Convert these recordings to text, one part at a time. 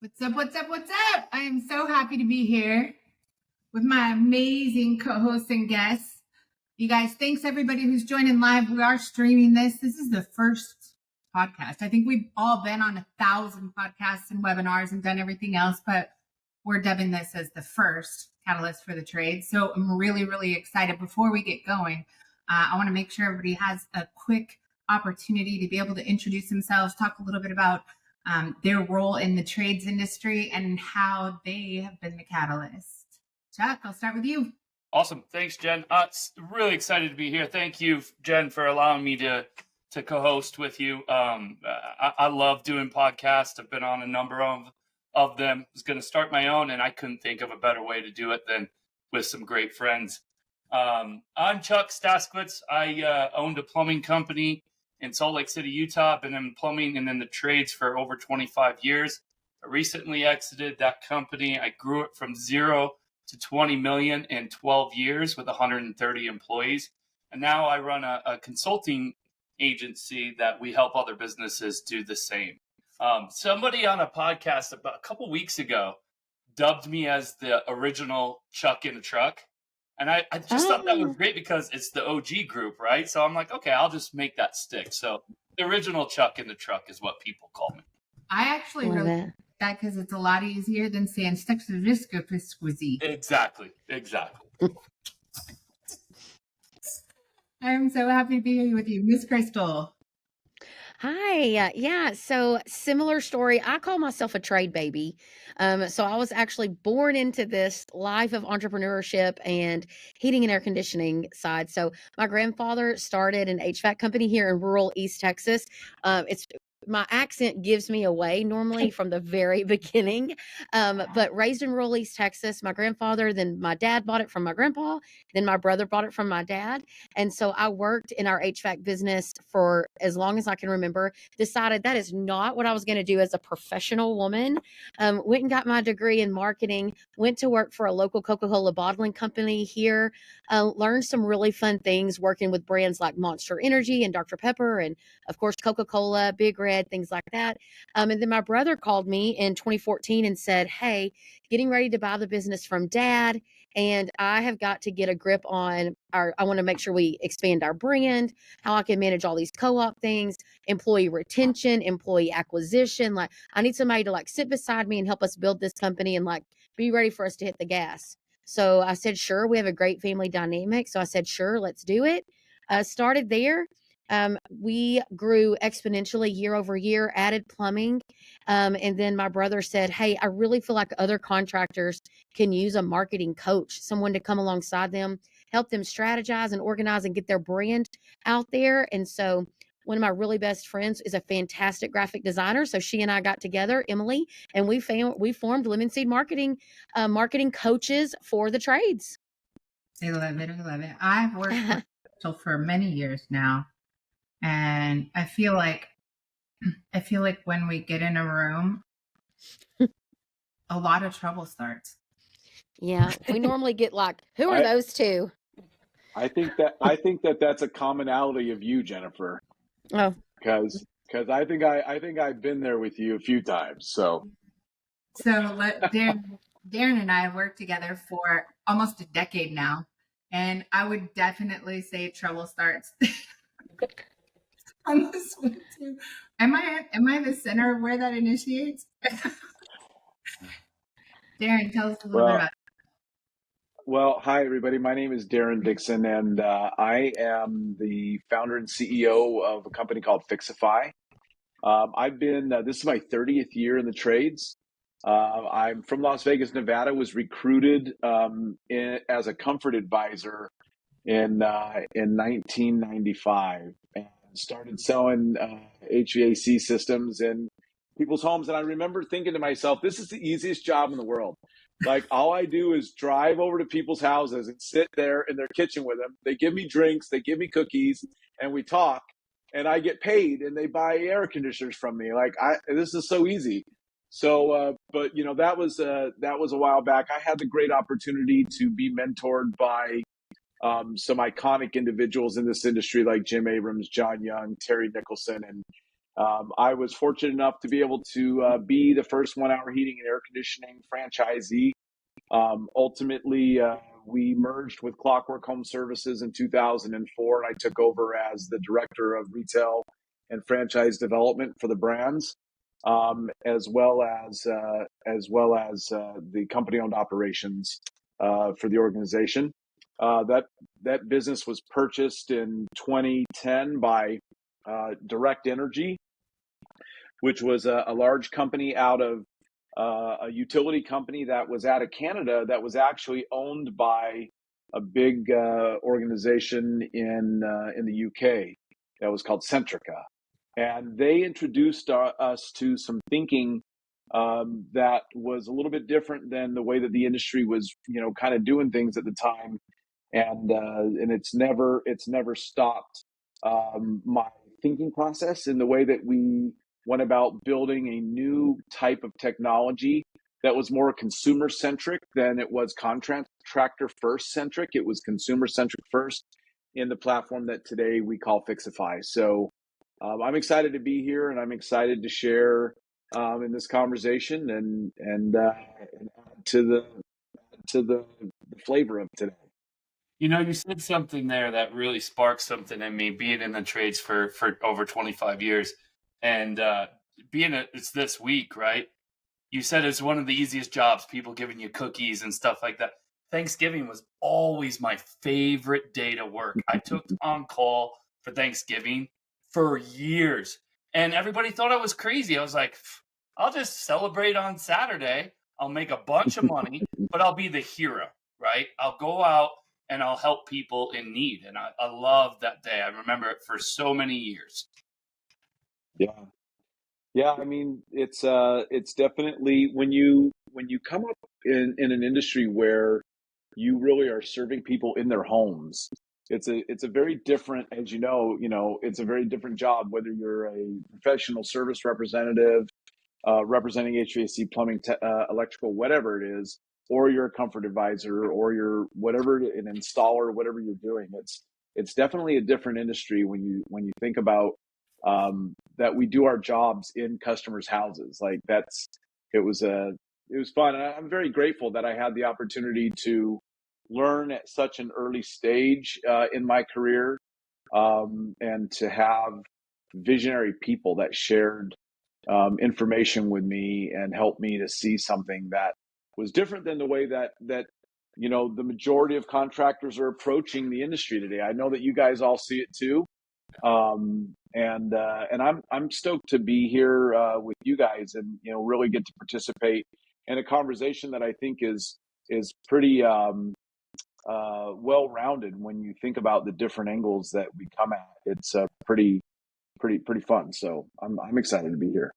What's up? What's up? What's up? I am so happy to be here with my amazing co-hosts and guests. You guys, thanks everybody who's joining live. We are streaming this. This is the first podcast. I think we've all been on 1,000 podcasts and webinars and done everything else, but we're dubbing this as the first Catalyst for the Trade. So I'm really, really excited. Before we get going, I want to make sure everybody has a quick opportunity to be able to introduce themselves, talk a little bit about their role in the trades industry and how they have been the catalyst. Chuck, I'll start with you. Awesome. Thanks, Jen. Really excited to be here. Thank you, Jen, for allowing me to co-host with you. I love doing podcasts. I've been on a number of them. I was going to start my own, and I couldn't think of a better way to do it than with some great friends. I'm Chuck Staszkiewicz. I owned a plumbing company in Salt Lake City, Utah. I've been in plumbing and in the trades for over 25 years. I recently exited that company. I grew it from 0 to 20 million in 12 years with 130 employees. And now I run a consulting agency that we help other businesses do the same. Somebody on a podcast about a couple weeks ago dubbed me as the original Chuck in a Truck. And I just thought that was great because it's the OG group, right? So I'm like, okay, I'll just make that stick. So the original Chuck in the Truck is what people call me. I actually wrote that because it's a lot easier than saying Staszkiewicz. Exactly. I'm so happy to be here with you, Miss Crystal. Hi. Yeah. So similar story. I call myself a trade baby. So I was actually born into this life of entrepreneurship and heating and air conditioning side. So my grandfather started an HVAC company here in rural East Texas. My accent gives me away normally from the very beginning, but raised in rural East Texas, my grandfather, then my dad bought it from my grandpa, then my brother bought it from my dad. And so I worked in our HVAC business for as long as I can remember, decided that is not what I was going to do as a professional woman, went and got my degree in marketing, went to work for a local Coca-Cola bottling company here, learned some really fun things working with brands like Monster Energy and Dr. Pepper and, of course, Coca-Cola, Big Red, things like that. And then my brother called me in 2014 and said, hey, getting ready to buy the business from dad. And I have got to get a grip on I want to make sure we expand our brand, how I can manage all these co-op things, employee retention, employee acquisition. Like I need somebody to sit beside me and help us build this company and be ready for us to hit the gas. So I said, sure, we have a great family dynamic. So I said, sure, let's do it. Started there. We grew exponentially year over year, added plumbing. And then my brother said, hey, I really feel like other contractors can use a marketing coach, someone to come alongside them, help them strategize and organize and get their brand out there. And so one of my really best friends is a fantastic graphic designer. So she and I got together, Emily, and we formed Lemon Seed Marketing, marketing coaches for the trades. I love it. I've worked with Crystal for many years now. And I feel like when we get in a room, a lot of trouble starts. Yeah, we normally get who are those two? I think that that's a commonality of you, Jennifer. Oh, because I think I've been there with you a few times. So Darren and I have worked together for almost a decade now, and I would definitely say trouble starts. On this one too. Am I the center of where that initiates? Darren, tell us a little bit about it. Well, hi everybody. My name is Darren Dixon, and I am the founder and CEO of a company called fyxify. I've been this is my 30th year in the trades. I'm from Las Vegas, Nevada. Was recruited as a comfort advisor in 1995. Started selling HVAC systems in people's homes. And I remember thinking to myself, this is the easiest job in the world. All I do is drive over to people's houses and sit there in their kitchen with them. They give me drinks, they give me cookies, and we talk, and I get paid, and they buy air conditioners from me. This is so easy. So, but that was a while back. I had the great opportunity to be mentored by some iconic individuals in this industry like Jim Abrams, John Young, Terry Nicholson, and I was fortunate enough to be able to be the first 1 hour heating and air conditioning franchisee. Ultimately, we merged with Clockwork Home Services in 2004, and I took over as the director of retail and franchise development for the brands, as well as the company-owned operations for the organization. That business was purchased in 2010 by Direct Energy, which was a large company out of a utility company that was out of Canada that was actually owned by a big organization in the UK that was called Centrica. And they introduced us to some thinking that was a little bit different than the way that the industry was, kind of doing things at the time. And it's never stopped my thinking process in the way that we went about building a new type of technology that was more consumer centric than it was contractor first centric. It was consumer centric first in the platform that today we call fyxify. So I'm excited to be here, and I'm excited to share in this conversation and add to the flavor of today. You said something there that really sparked something in me, being in the trades for over 25 years. And it's this week, right? You said it's one of the easiest jobs, people giving you cookies and stuff like that. Thanksgiving was always my favorite day to work. I took on call for Thanksgiving for years. And everybody thought I was crazy. I was like, I'll just celebrate on Saturday. I'll make a bunch of money, but I'll be the hero, right? I'll go out and I'll help people in need. And I love that day. I remember it for so many years. Yeah. I mean, it's definitely when you come up in an industry where you really are serving people in their homes, it's a very different, as it's a very different job, whether you're a professional service representative, representing HVAC, plumbing, electrical, whatever it is, or you're a comfort advisor, or you're an installer, whatever you're doing. It's definitely a different industry when you think about that we do our jobs in customers' houses. Like it was fun. And I'm very grateful that I had the opportunity to learn at such an early stage in my career, and to have visionary people that shared information with me and helped me to see something that was different than the way that the majority of contractors are approaching the industry today. I know that you guys all see it too. And I'm stoked to be here with you guys and really get to participate in a conversation that I think is pretty well-rounded when you think about the different angles that we come at. It's pretty fun. So I'm excited to be here.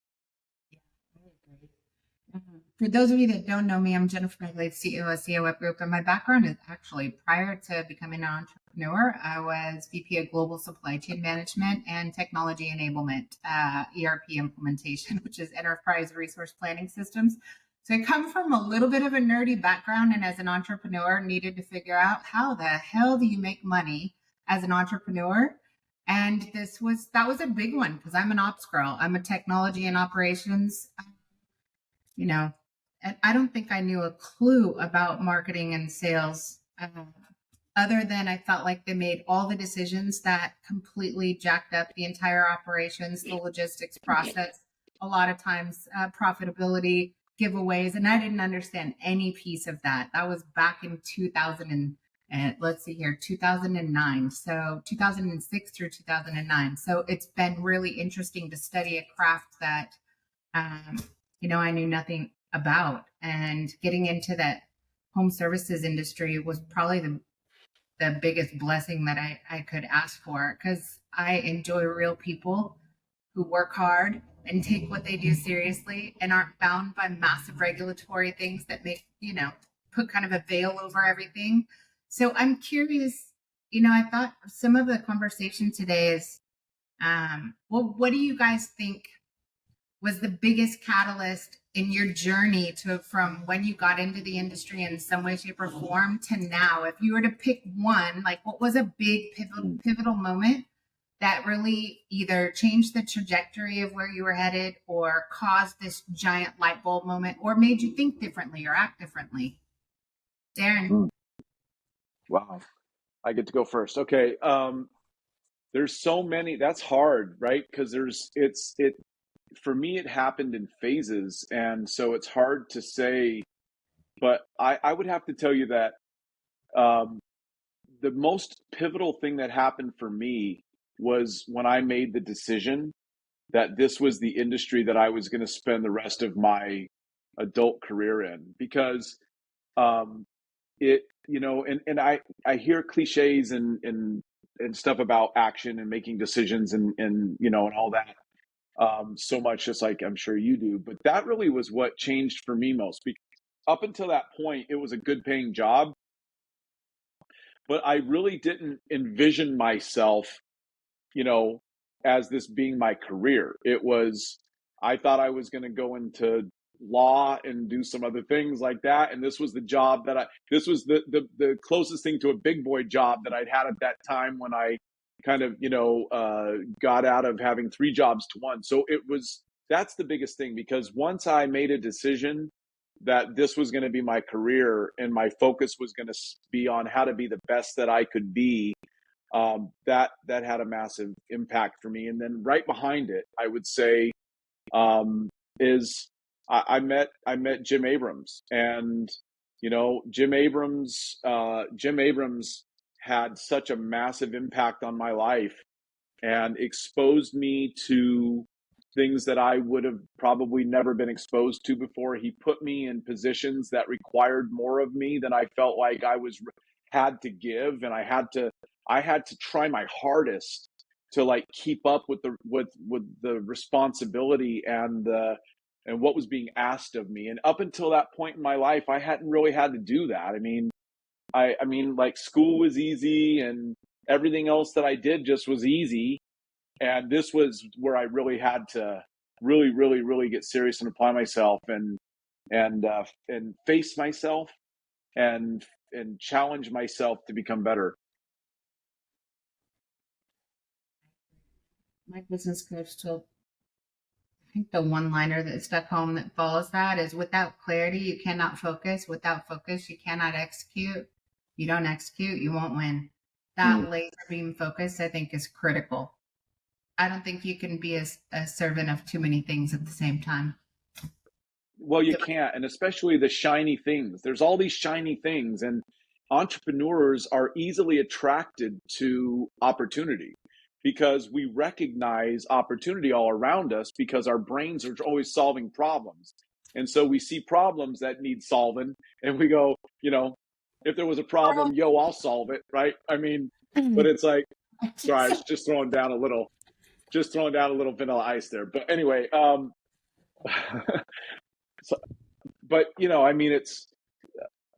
For those of you that don't know me, I'm Jennifer Bagley, CEO of CEO Web Group, and my background is actually prior to becoming an entrepreneur, I was VP of Global Supply Chain Management and Technology Enablement, ERP implementation, which is Enterprise Resource Planning Systems. So I come from a little bit of a nerdy background, and as an entrepreneur, needed to figure out how the hell do you make money as an entrepreneur. And that was a big one because I'm an ops girl. I'm a technology and operations, and I don't think I knew a clue about marketing and sales, other than I felt like they made all the decisions that completely jacked up the entire operations, the logistics process, a lot of times profitability, giveaways, and I didn't understand any piece of that. That was back in 2009. So 2006 through 2009. So it's been really interesting to study a craft that, I knew nothing about, and getting into that home services industry was probably the biggest blessing that I could ask for, because I enjoy real people who work hard and take what they do seriously and aren't bound by massive regulatory things that make, put kind of a veil over everything. So I'm curious, I thought some of the conversation today is, what do you guys think was the biggest catalyst in your journey from when you got into the industry in some way, shape, or form to now? If you were to pick one, like what was a big pivotal moment that really either changed the trajectory of where you were headed or caused this giant light bulb moment or made you think differently or act differently? Darren. Wow. I get to go first. Okay. There's so many. That's hard, right? Because for me, it happened in phases. And so it's hard to say, but I would have to tell you that the most pivotal thing that happened for me was when I made the decision that this was the industry that I was going to spend the rest of my adult career in. Because and I hear cliches and stuff about action and making decisions and all that so much, just like I'm sure you do. But that really was what changed for me most. Because up until that point, it was a good paying job, but I really didn't envision myself, as this being my career. I thought I was going to go into law and do some other things like that. And this was the job this was the closest thing to a big boy job that I'd had at that time when I kind of, got out of having 3 jobs to 1. So that's the biggest thing, because once I made a decision that this was going to be my career and my focus was going to be on how to be the best that I could be, that had a massive impact for me. And then right behind it, I would say, is I met Jim Abrams, and Jim Abrams had such a massive impact on my life and exposed me to things that I would have probably never been exposed to before. He put me in positions that required more of me than I felt like I had to give, and I had to try my hardest to like keep up with the responsibility and what was being asked of me. And up until that point in my life, I hadn't really had to do that. I mean, like, school was easy and everything else that I did just was easy. And this was where I really had to really, really, really get serious and apply myself and face myself and challenge myself to become better. My business coach told, I think the one-liner that stuck home that follows that is, without clarity, you cannot focus. Without focus, you cannot execute. You don't execute, you won't win. That laser beam focus, I think, is critical. I don't think you can be a servant of too many things at the same time. Well, you can't, and especially the shiny things. There's all these shiny things, and entrepreneurs are easily attracted to opportunity because we recognize opportunity all around us because our brains are always solving problems. And so we see problems that need solving, and we go, if there was a problem, I'll solve it, right? I mean, but it's like, sorry, I was just throwing down a little vanilla ice there. But anyway, it's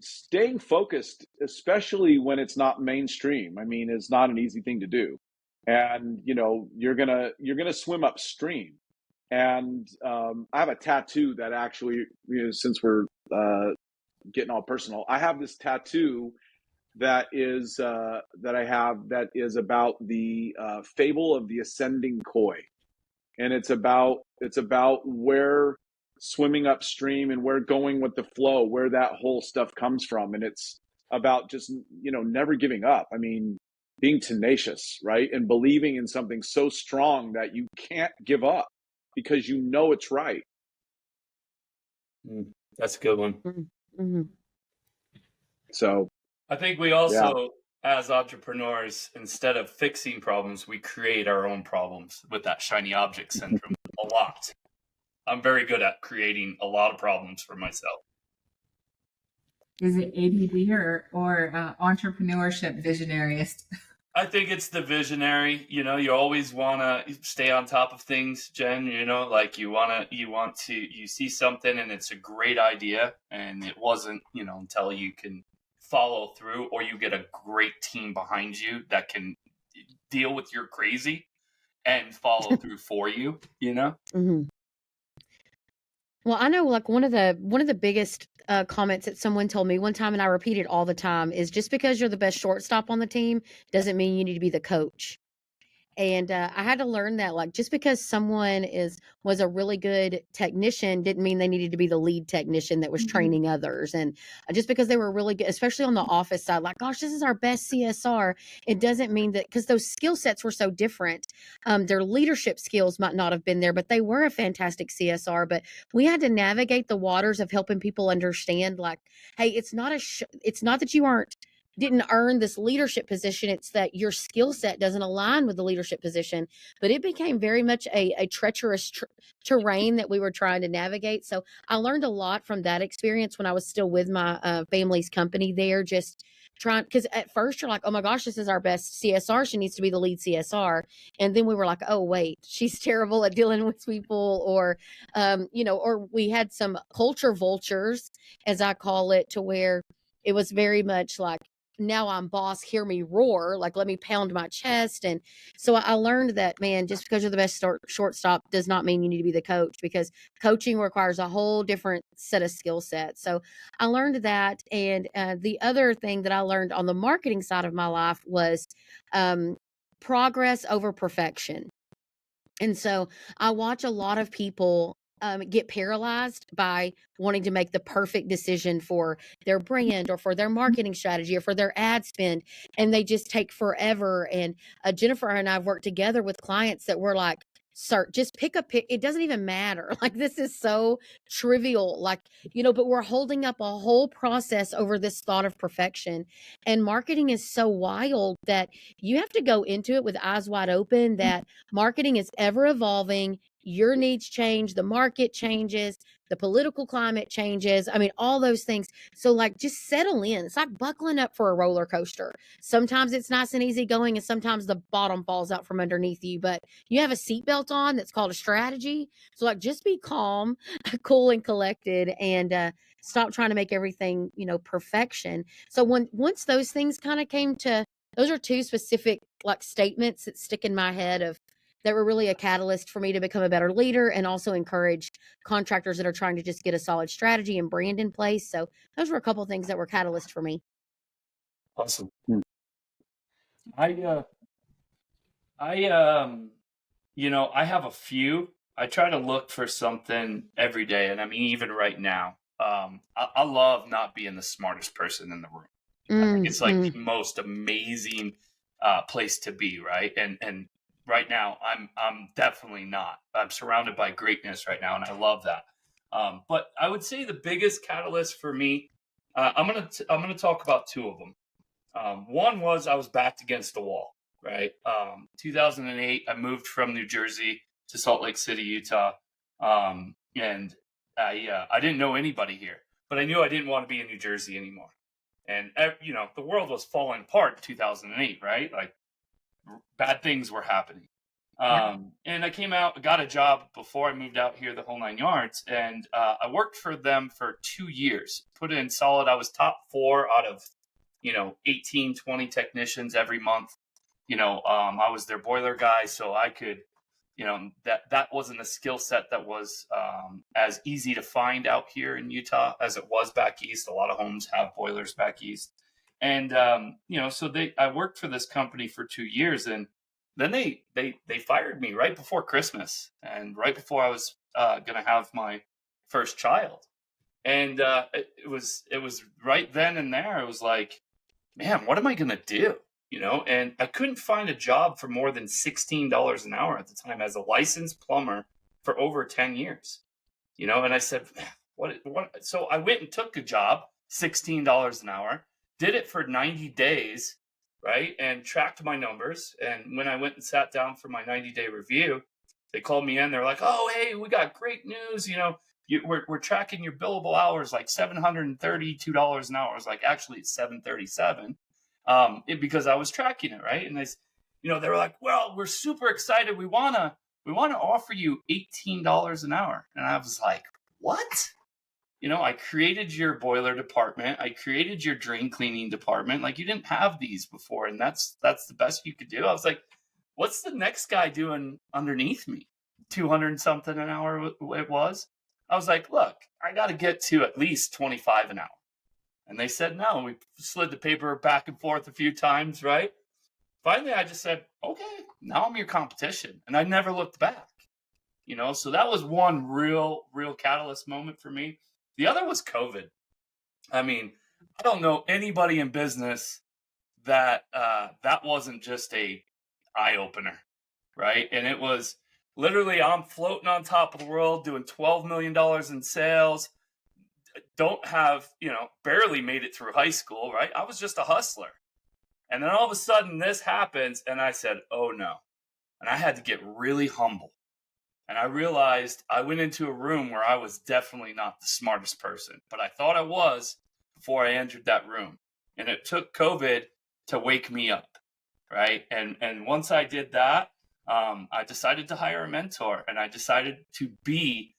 staying focused, especially when it's not mainstream. It's not an easy thing to do. And, you're gonna swim upstream. And I have a tattoo that actually, since we're getting all personal, I have this tattoo that I have that is about the fable of the ascending koi, and it's about where swimming upstream and where going with the flow, where that whole stuff comes from, and it's about just never giving up. Being tenacious, right, and believing in something so strong that you can't give up because it's right. That's a good one. Mm-hmm. So I think we also, as entrepreneurs, instead of fixing problems, we create our own problems with that shiny object syndrome a lot. I'm very good at creating a lot of problems for myself. Is it ADD or entrepreneurship visionarist? I think it's the visionary. You always want to stay on top of things, Jen. Like you see something and it's a great idea, and it wasn't, until you can follow through, or you get a great team behind you that can deal with your crazy and follow through for you. Mm-hmm. Well, I know, like, one of the biggest comments that someone told me one time, and I repeat it all the time, is just because you're the best shortstop on the team doesn't mean you need to be the coach. And I had to learn that, like, just because someone was a really good technician didn't mean they needed to be the lead technician that was Mhm. training others. And just because they were really good, especially on the office side, like, gosh, this is our best CSR, it doesn't mean that, because those skill sets were so different. Their leadership skills might not have been there, but they were a fantastic CSR. But we had to navigate the waters of helping people understand, like, hey, it's not that you didn't earn this leadership position. It's that your skill set doesn't align with the leadership position. But it became very much a treacherous terrain that we were trying to navigate. So I learned a lot from that experience when I was still with my family's company there, just trying, because at first you're like, oh my gosh, this is our best CSR. She needs to be the lead CSR. And then we were like, oh, wait, she's terrible at dealing with people, or, or we had some culture vultures, as I call it, to where it was very much like, now I'm boss, hear me roar, like, let me pound my chest. And so I learned that, man, just because you're the best shortstop does not mean you need to be the coach, because coaching requires a whole different set of skill sets. So I learned that. And the other thing that I learned on the marketing side of my life was progress over perfection. And so I watch a lot of people get paralyzed by wanting to make the perfect decision for their brand or for their marketing strategy or for their ad spend. And they just take forever. And Jennifer and I have worked together with clients that were like, sir, just pick a pick. It doesn't even matter. Like, this is so trivial, like, but we're holding up a whole process over this thought of perfection. And marketing is so wild that you have to go into it with eyes wide open, that marketing is ever evolving. Your needs change, the market changes, the political climate changes. I mean, all those things. So, like, just settle in. It's like buckling up for a roller coaster. Sometimes it's nice and easy going, and sometimes the bottom falls out from underneath you. But you have a seatbelt on that's called a strategy. So, like, just be calm, cool, and collected, and stop trying to make everything, perfection. So once those things kind of came to, those are two specific, like, statements that stick in my head that were really a catalyst for me to become a better leader, and also encourage contractors that are trying to just get a solid strategy and brand in place. So those were a couple of things that were catalysts for me. Awesome. Hmm. I I have a few. I try to look for something every day, and I mean, even right now, I love not being the smartest person in the room. I think it's like the most amazing place to be, right? And right now, I'm definitely not. I'm surrounded by greatness right now, and I love that. But I would say the biggest catalyst for me, I'm gonna talk about two of them. One was I was backed against the wall, right? 2008, I moved from New Jersey to Salt Lake City, Utah, and I didn't know anybody here, but I knew I didn't want to be in New Jersey anymore. And the world was falling apart in 2008, right? Like, bad things were happening. And I came out, got a job before I moved out here, the whole 9 yards. And I worked for them for 2 years, put in solid. I was top 4 out of, 18, 20 technicians every month. I was their boiler guy, so I could, that wasn't a skill set that was as easy to find out here in Utah as it was back east. A lot of homes have boilers back east. And, so I worked for this company for 2 years, and then they fired me right before Christmas and right before I was going to have my first child. And it was right then and there. It was like, man, what am I going to do? And I couldn't find a job for more than $16 an hour at the time as a licensed plumber for over 10 years, and I said, what? So I went and took a job, $16 an hour, did it for 90 days, right? And tracked my numbers. And when I went and sat down for my 90-day review, they called me in. They're like, oh, hey, we got great news. We're tracking your billable hours, like $732 an hour. I was like, actually, it's $737. Because I was tracking it, right? And they were like, well, we're super excited. We wanna offer you $18 an hour. And I was like, what? I created your boiler department. I created your drain cleaning department. Like, you didn't have these before, and that's the best you could do. I was like, what's the next guy doing underneath me? 200 something an hour it was. I was like, look, I got to get to at least 25 an hour. And they said no. We slid the paper back and forth a few times, right? finally I just said, okay, now I'm your competition. And I never looked back, so that was one real catalyst moment for me. The other was COVID. I mean, I don't know anybody in business that that wasn't just a eye opener, right? And it was literally, I'm floating on top of the world doing $12 million in sales. Don't have, barely made it through high school, right? I was just a hustler. And then all of a sudden this happens and I said, oh no. And I had to get really humble. And I realized I went into a room where I was definitely not the smartest person, but I thought I was before I entered that room. And it took COVID to wake me up, right? And once I did that, I decided to hire a mentor, and I decided to be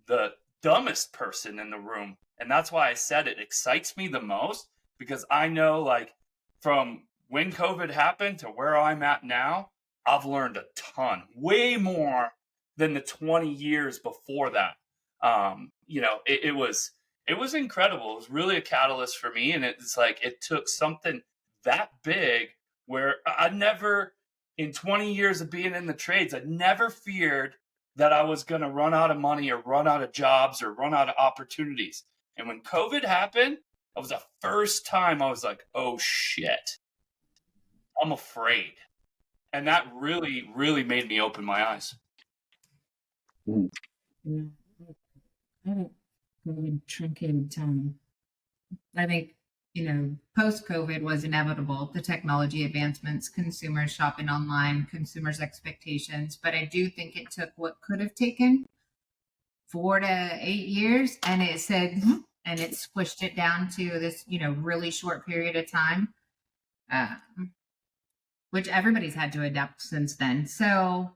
the dumbest person in the room. And that's why I said it excites me the most, because I know, like, from when COVID happened to where I'm at now, I've learned a ton, way more than the 20 years before that. It was incredible. It was really a catalyst for me. And it's like, it took something that big where I never, in 20 years of being in the trades, I never feared that I was going to run out of money or run out of jobs or run out of opportunities. And when COVID happened, it was the first time I was like, oh shit, I'm afraid. And that really, really made me open my eyes. Yeah. I think COVID truncated time. I think, post-COVID was inevitable, the technology advancements, consumers shopping online, consumers' expectations. But I do think it took what could have taken 4 to 8 years, and it said, and it squished it down to this, really short period of time, which everybody's had to adapt since then. So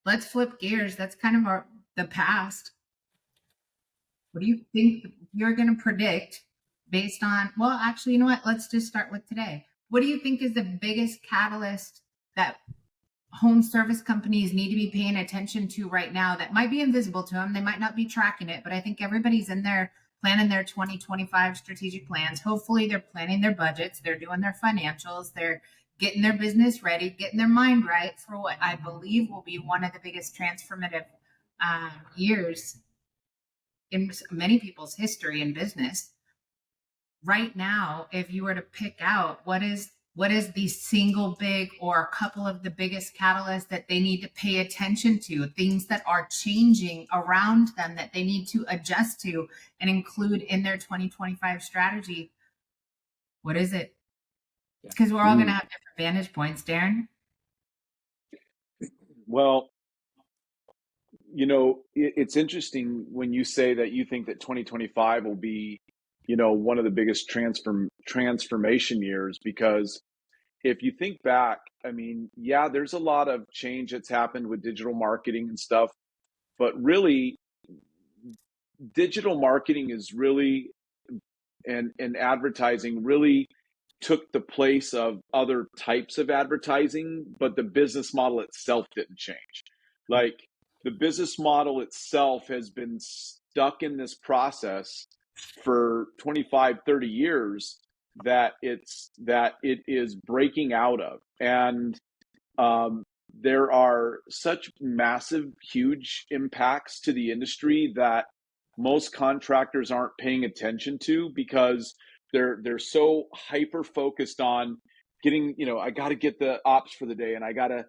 let's flip gears. That's kind of the past. What do you think you're going to predict based on, well, actually, you know what? Let's just start with today. What do you think is the biggest catalyst that home service companies need to be paying attention to right now that might be invisible to them? They might not be tracking it, but I think everybody's in there planning their 2025 strategic plans. Hopefully they're planning their budgets. They're doing their financials. They're getting their business ready, getting their mind right for what I believe will be one of the biggest transformative years in many people's history in business. Right now, if you were to pick out what is the single big or a couple of the biggest catalysts that they need to pay attention to, things that are changing around them that they need to adjust to and include in their 2025 strategy, what is it? Because we're all going to have different vantage points, Darren. Well, it's interesting when you say that you think that 2025 will be, one of the biggest transformation years, because if you think back, I mean, yeah, there's a lot of change that's happened with digital marketing and stuff, but really digital marketing is really, and advertising really took the place of other types of advertising, but the business model itself didn't change. Like, the business model itself has been stuck in this process for 25, 30 years that it is breaking out of. And there are such massive, huge impacts to the industry that most contractors aren't paying attention to, because they're so hyper focused on getting, I got to get the ops for the day, and I got to,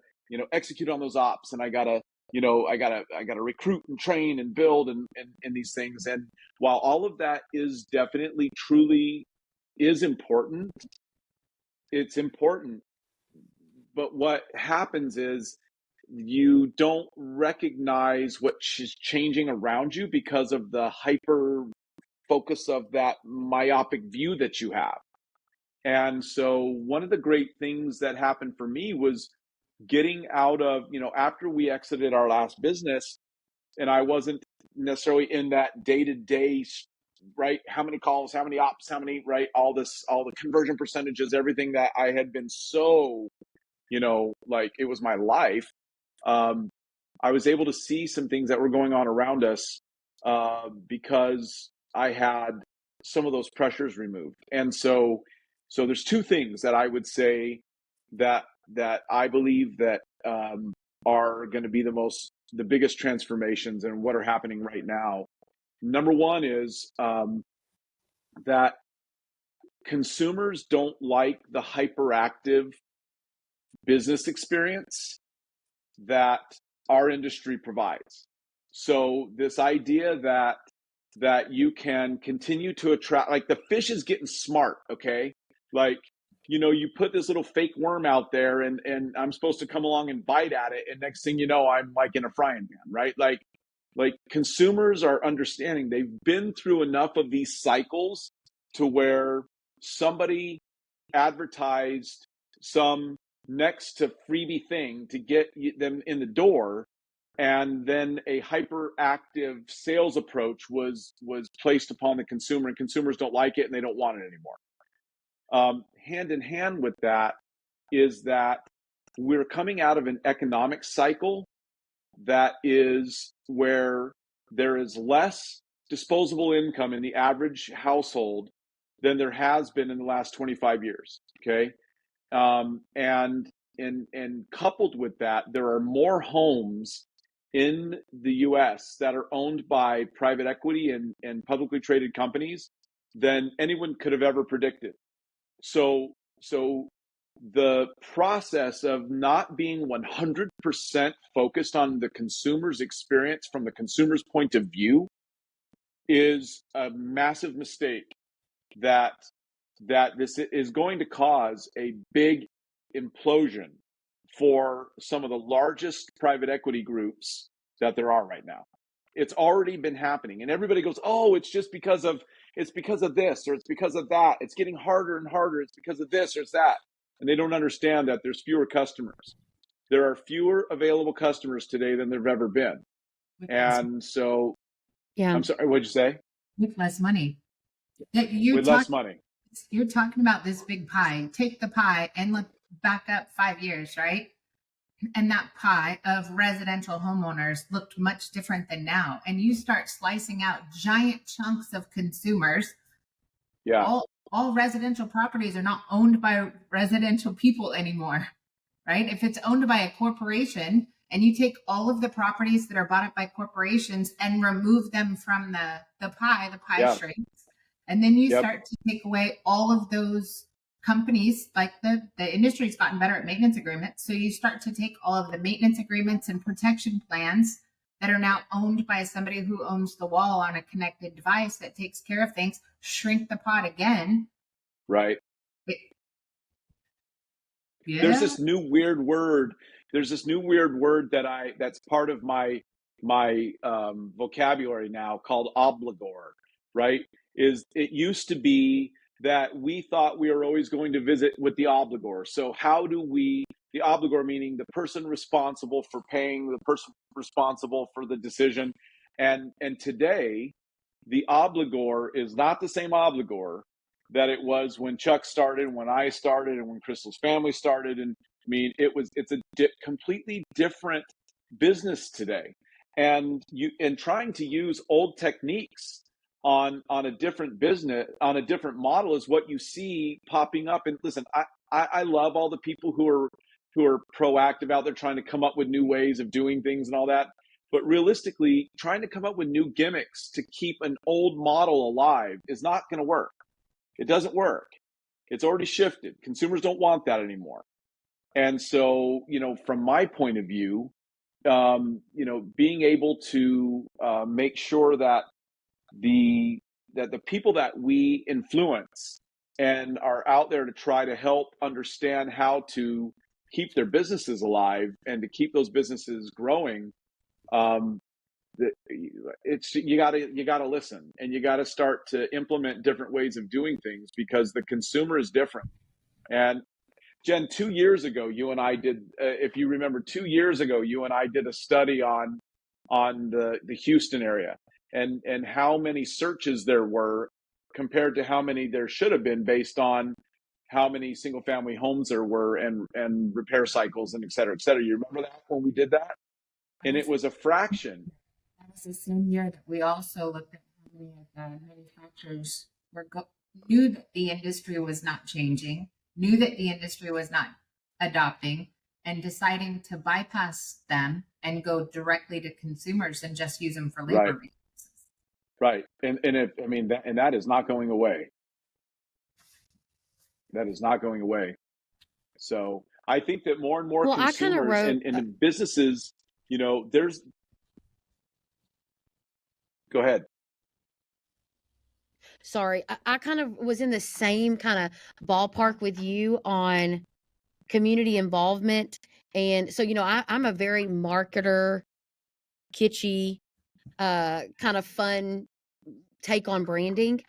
execute on those ops, and I got to, I gotta recruit and train and build and these things. And while all of that is definitely truly is important, it's important. But what happens is you don't recognize what's changing around you because of the hyper focus of that myopic view that you have. And so one of the great things that happened for me was getting out of, after we exited our last business, and I wasn't necessarily in that day-to-day, right? How many calls, how many ops, how many, right? All the conversion percentages, everything that I had been so, like it was my life. I was able to see some things that were going on around us because I had some of those pressures removed. And so there's two things that I would say that that I believe that are going to be the biggest transformations and what are happening right now. Number one is that consumers don't like the hyperactive business experience that our industry provides. So this idea that you can continue to attract, like the fish is getting smart, okay? Like, you put this little fake worm out there and I'm supposed to come along and bite at it. And next thing you know, I'm like in a frying pan, right? Like consumers are understanding. They've been through enough of these cycles to where somebody advertised some next to freebie thing to get them in the door, and then a hyperactive sales approach was placed upon the consumer, and consumers don't like it and they don't want it anymore. Hand in hand with that is that we're coming out of an economic cycle that is where there is less disposable income in the average household than there has been in the last 25 years. Okay. And coupled with that, there are more homes in the US that are owned by private equity and publicly traded companies than anyone could have ever predicted. So the process of not being 100% focused on the consumer's experience from the consumer's point of view is a massive mistake that this is going to cause a big implosion for some of the largest private equity groups that there are right now. It's already been happening, and everybody goes, "Oh, it's because of this, or it's because of that. It's getting harder and harder. It's because of this or it's that." And they don't understand that there's fewer customers. There are fewer available customers today than there've ever been. And so, Yeah. I'm sorry, what'd you say? With less money. Less money. You're talking about this big pie. Take the pie and look back up 5 years, right? And that pie of residential homeowners looked much different than now. And you start slicing out giant chunks of consumers. Yeah. All residential properties are not owned by residential people anymore, right? If it's owned by a corporation and you take all of the properties that are bought up by corporations and remove them from the pie shrinks. And then you start to take away all of those companies, like the industry's gotten better at maintenance agreements. So you start to take all of the maintenance agreements and protection plans that are now owned by somebody who owns the wall on a connected device that takes care of things, shrink the pot again. Right. There's this new weird word. That's part of my vocabulary now, called obligor, right? It used to be that we thought we were always going to visit with the obligor. So the obligor meaning the person responsible for paying, the person responsible for the decision. And today, the obligor is not the same obligor that it was when Chuck started, when I started, and when Crystal's family started. And I mean, it's a completely different business today. And trying to use old techniques on a different business, on a different model, is what you see popping up. And listen, I love all the people who are proactive out there trying to come up with new ways of doing things and all that. But realistically, trying to come up with new gimmicks to keep an old model alive is not going to work. It doesn't work. It's already shifted. Consumers don't want that anymore. And so, from my point of view, being able to make sure that the people that we influence and are out there to try to help understand how to keep their businesses alive and to keep those businesses growing, you gotta listen, and you gotta start to implement different ways of doing things, because the consumer is different. And Jen, 2 years ago, you and I did, if you remember, 2 years ago, you and I did a study on the Houston area and how many searches there were compared to how many there should have been, based on how many single family homes there were and repair cycles and et cetera, et cetera. You remember that when we did that? And it was a fraction. That was the same year that we also looked at how many of the manufacturers knew that the industry was not changing, knew that the industry was not adopting and deciding to bypass them and go directly to consumers and just use them for labor Right. reasons. Right. That is not going away. That is not going away. So I think that more and more Well, I kind of consumers wrote, and in businesses, go ahead. sorry, I kind of was in the same kind of ballpark with you on community involvement. And so, I'm a very marketer, kitschy, kind of fun take on branding.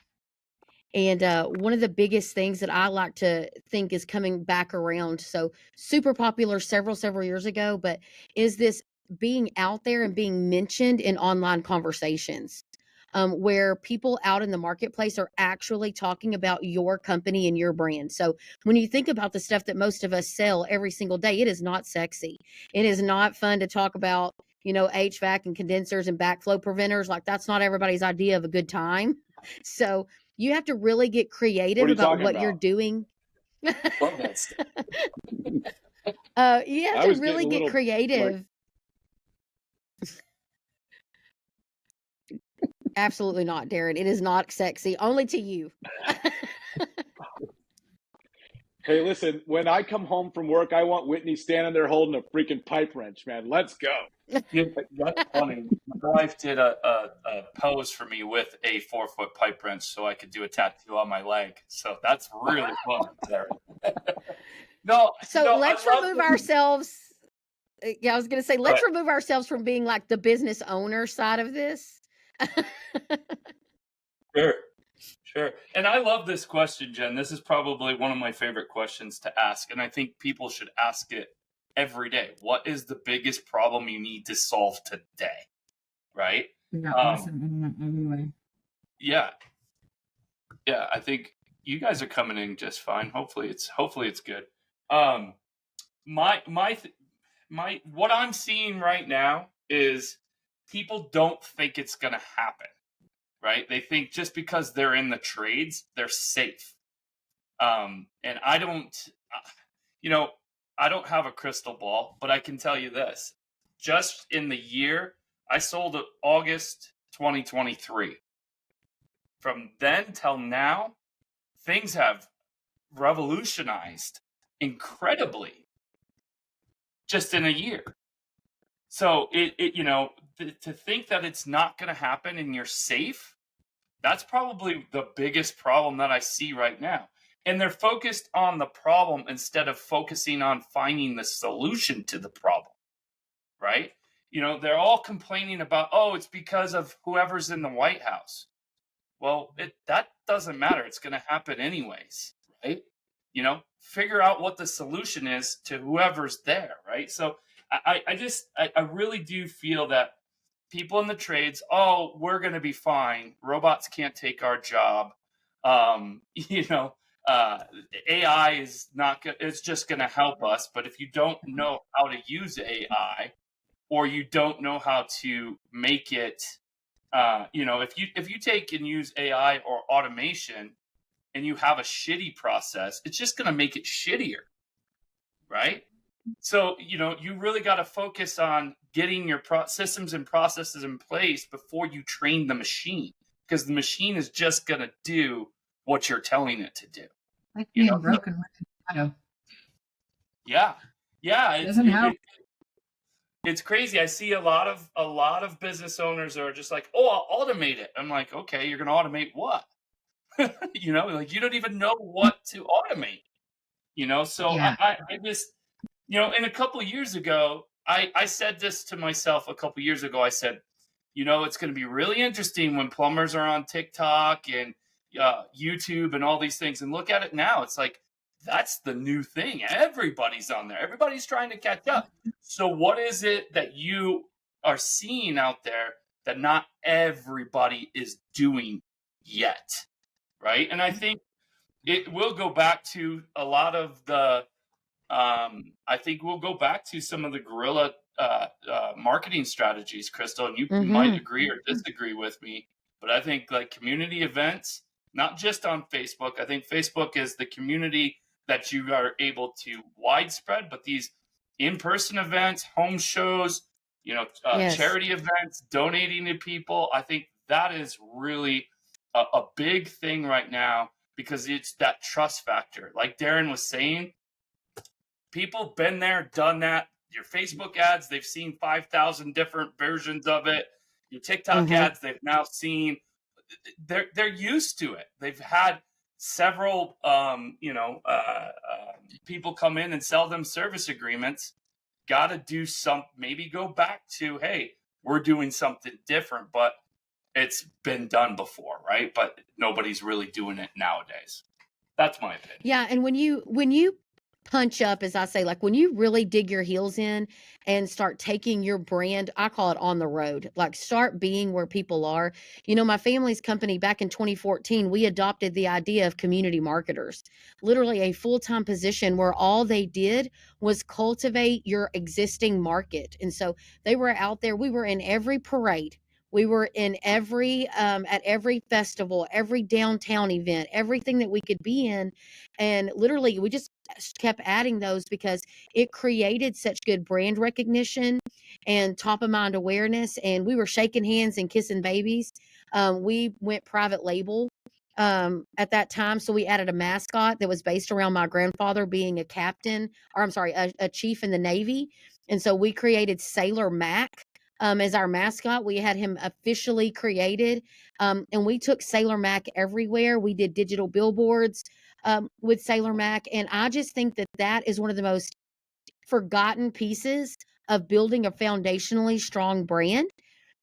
And one of the biggest things that I like to think is coming back around, so super popular several years ago, but is this being out there and being mentioned in online conversations, where people out in the marketplace are actually talking about your company and your brand. So when you think about the stuff that most of us sell every single day, it is not sexy. It is not fun to talk about, HVAC and condensers and backflow preventers. Like, that's not everybody's idea of a good time. So you have to really get creative What are you about talking what you're about? doing. Love that stuff. You have I to was really getting a get little, creative. Absolutely not, Darren. It is not sexy, only to you. hey, listen, when I come home from work, I want Whitney standing there holding a freaking pipe wrench, man. Let's go. Yeah, that's funny. My wife did a pose for me with a 4-foot pipe wrench so I could do a tattoo on my leg. So that's really fun, Sarah. So let's remove ourselves. ourselves. Yeah, I was going to say, let's remove ourselves from being like the business owner side of this. Sure. And I love this question, Jen. This is probably one of my favorite questions to ask. And I think people should ask it every day. What is the biggest problem you need to solve today? Right? Anyway. Yeah. Yeah. I think you guys are coming in just fine. Hopefully it's good. What I'm seeing right now is people don't think it's going to happen. Right? They think just because they're in the trades, they're safe. And I don't have a crystal ball, but I can tell you this. Just in the year, I sold it August 2023. From then till now, things have revolutionized incredibly just in a year. So to think that it's not going to happen and you're safe, that's probably the biggest problem that I see right now. And they're focused on the problem instead of focusing on finding the solution to the problem, right? They're all complaining about, it's because of whoever's in the White House. Well, that doesn't matter. It's going to happen anyways, right? Figure out what the solution is to whoever's there, right? So I really do feel that people in the trades, we're going to be fine. Robots can't take our job. AI is not good. It's just going to help us. But if you don't know how to use AI, or you don't know how to make it, if you take and use AI or automation and you have a shitty process, it's just going to make it shittier, right? So, you really got to focus on getting your systems and processes in place before you train the machine, because the machine is just going to do what you're telling it to do. Like being broken with auto. Yeah. It doesn't help. It's crazy. I see a lot of business owners are just like, I'll automate it. I'm like, okay, you're going to automate what? You don't even know what to automate. So yeah. I just, and a couple of years ago, I said this to myself a couple of years ago. I said, it's going to be really interesting when plumbers are on TikTok and YouTube and all these things. And look at it now. It's like, that's the new thing. Everybody's on there. Everybody's trying to catch up. So what is it that you are seeing out there that not everybody is doing yet? Right. And I think it will go back to a lot of the, I think we'll go back to some of the guerrilla marketing strategies, Crystal, and you might agree or disagree with me, but I think like community events, not just on Facebook. I think Facebook is the community that you are able to widespread, but these in-person events, home shows, Yes. charity events, donating to people, I think that is really a big thing right now, because it's that trust factor. Like Darren was saying, people been there, done that. Your Facebook ads, they've seen 5,000 different versions of it. Your TikTok ads, they've now seen. They're used to it. They've had several people come in and sell them service agreements. Got to do maybe go back to, hey, we're doing something different, but it's been done before, right? But nobody's really doing it nowadays. That's my opinion. Yeah, and when you punch up, as I say, like when you really dig your heels in and start taking your brand, I call it on the road, like start being where people are. My family's company back in 2014, we adopted the idea of community marketers, literally a full-time position where all they did was cultivate your existing market. And so they were out there. We were in every parade. We were in at every festival, every downtown event, everything that we could be in. And literally we just kept adding those because it created such good brand recognition and top of mind awareness. And we were shaking hands and kissing babies. We went private label at that time. So we added a mascot that was based around my grandfather being a captain, or I'm sorry, a chief in the Navy. And so we created Sailor Mac as our mascot. We had him officially created. And we took Sailor Mac everywhere. We did digital billboards with Sailor Mac. And I just think that is one of the most forgotten pieces of building a foundationally strong brand.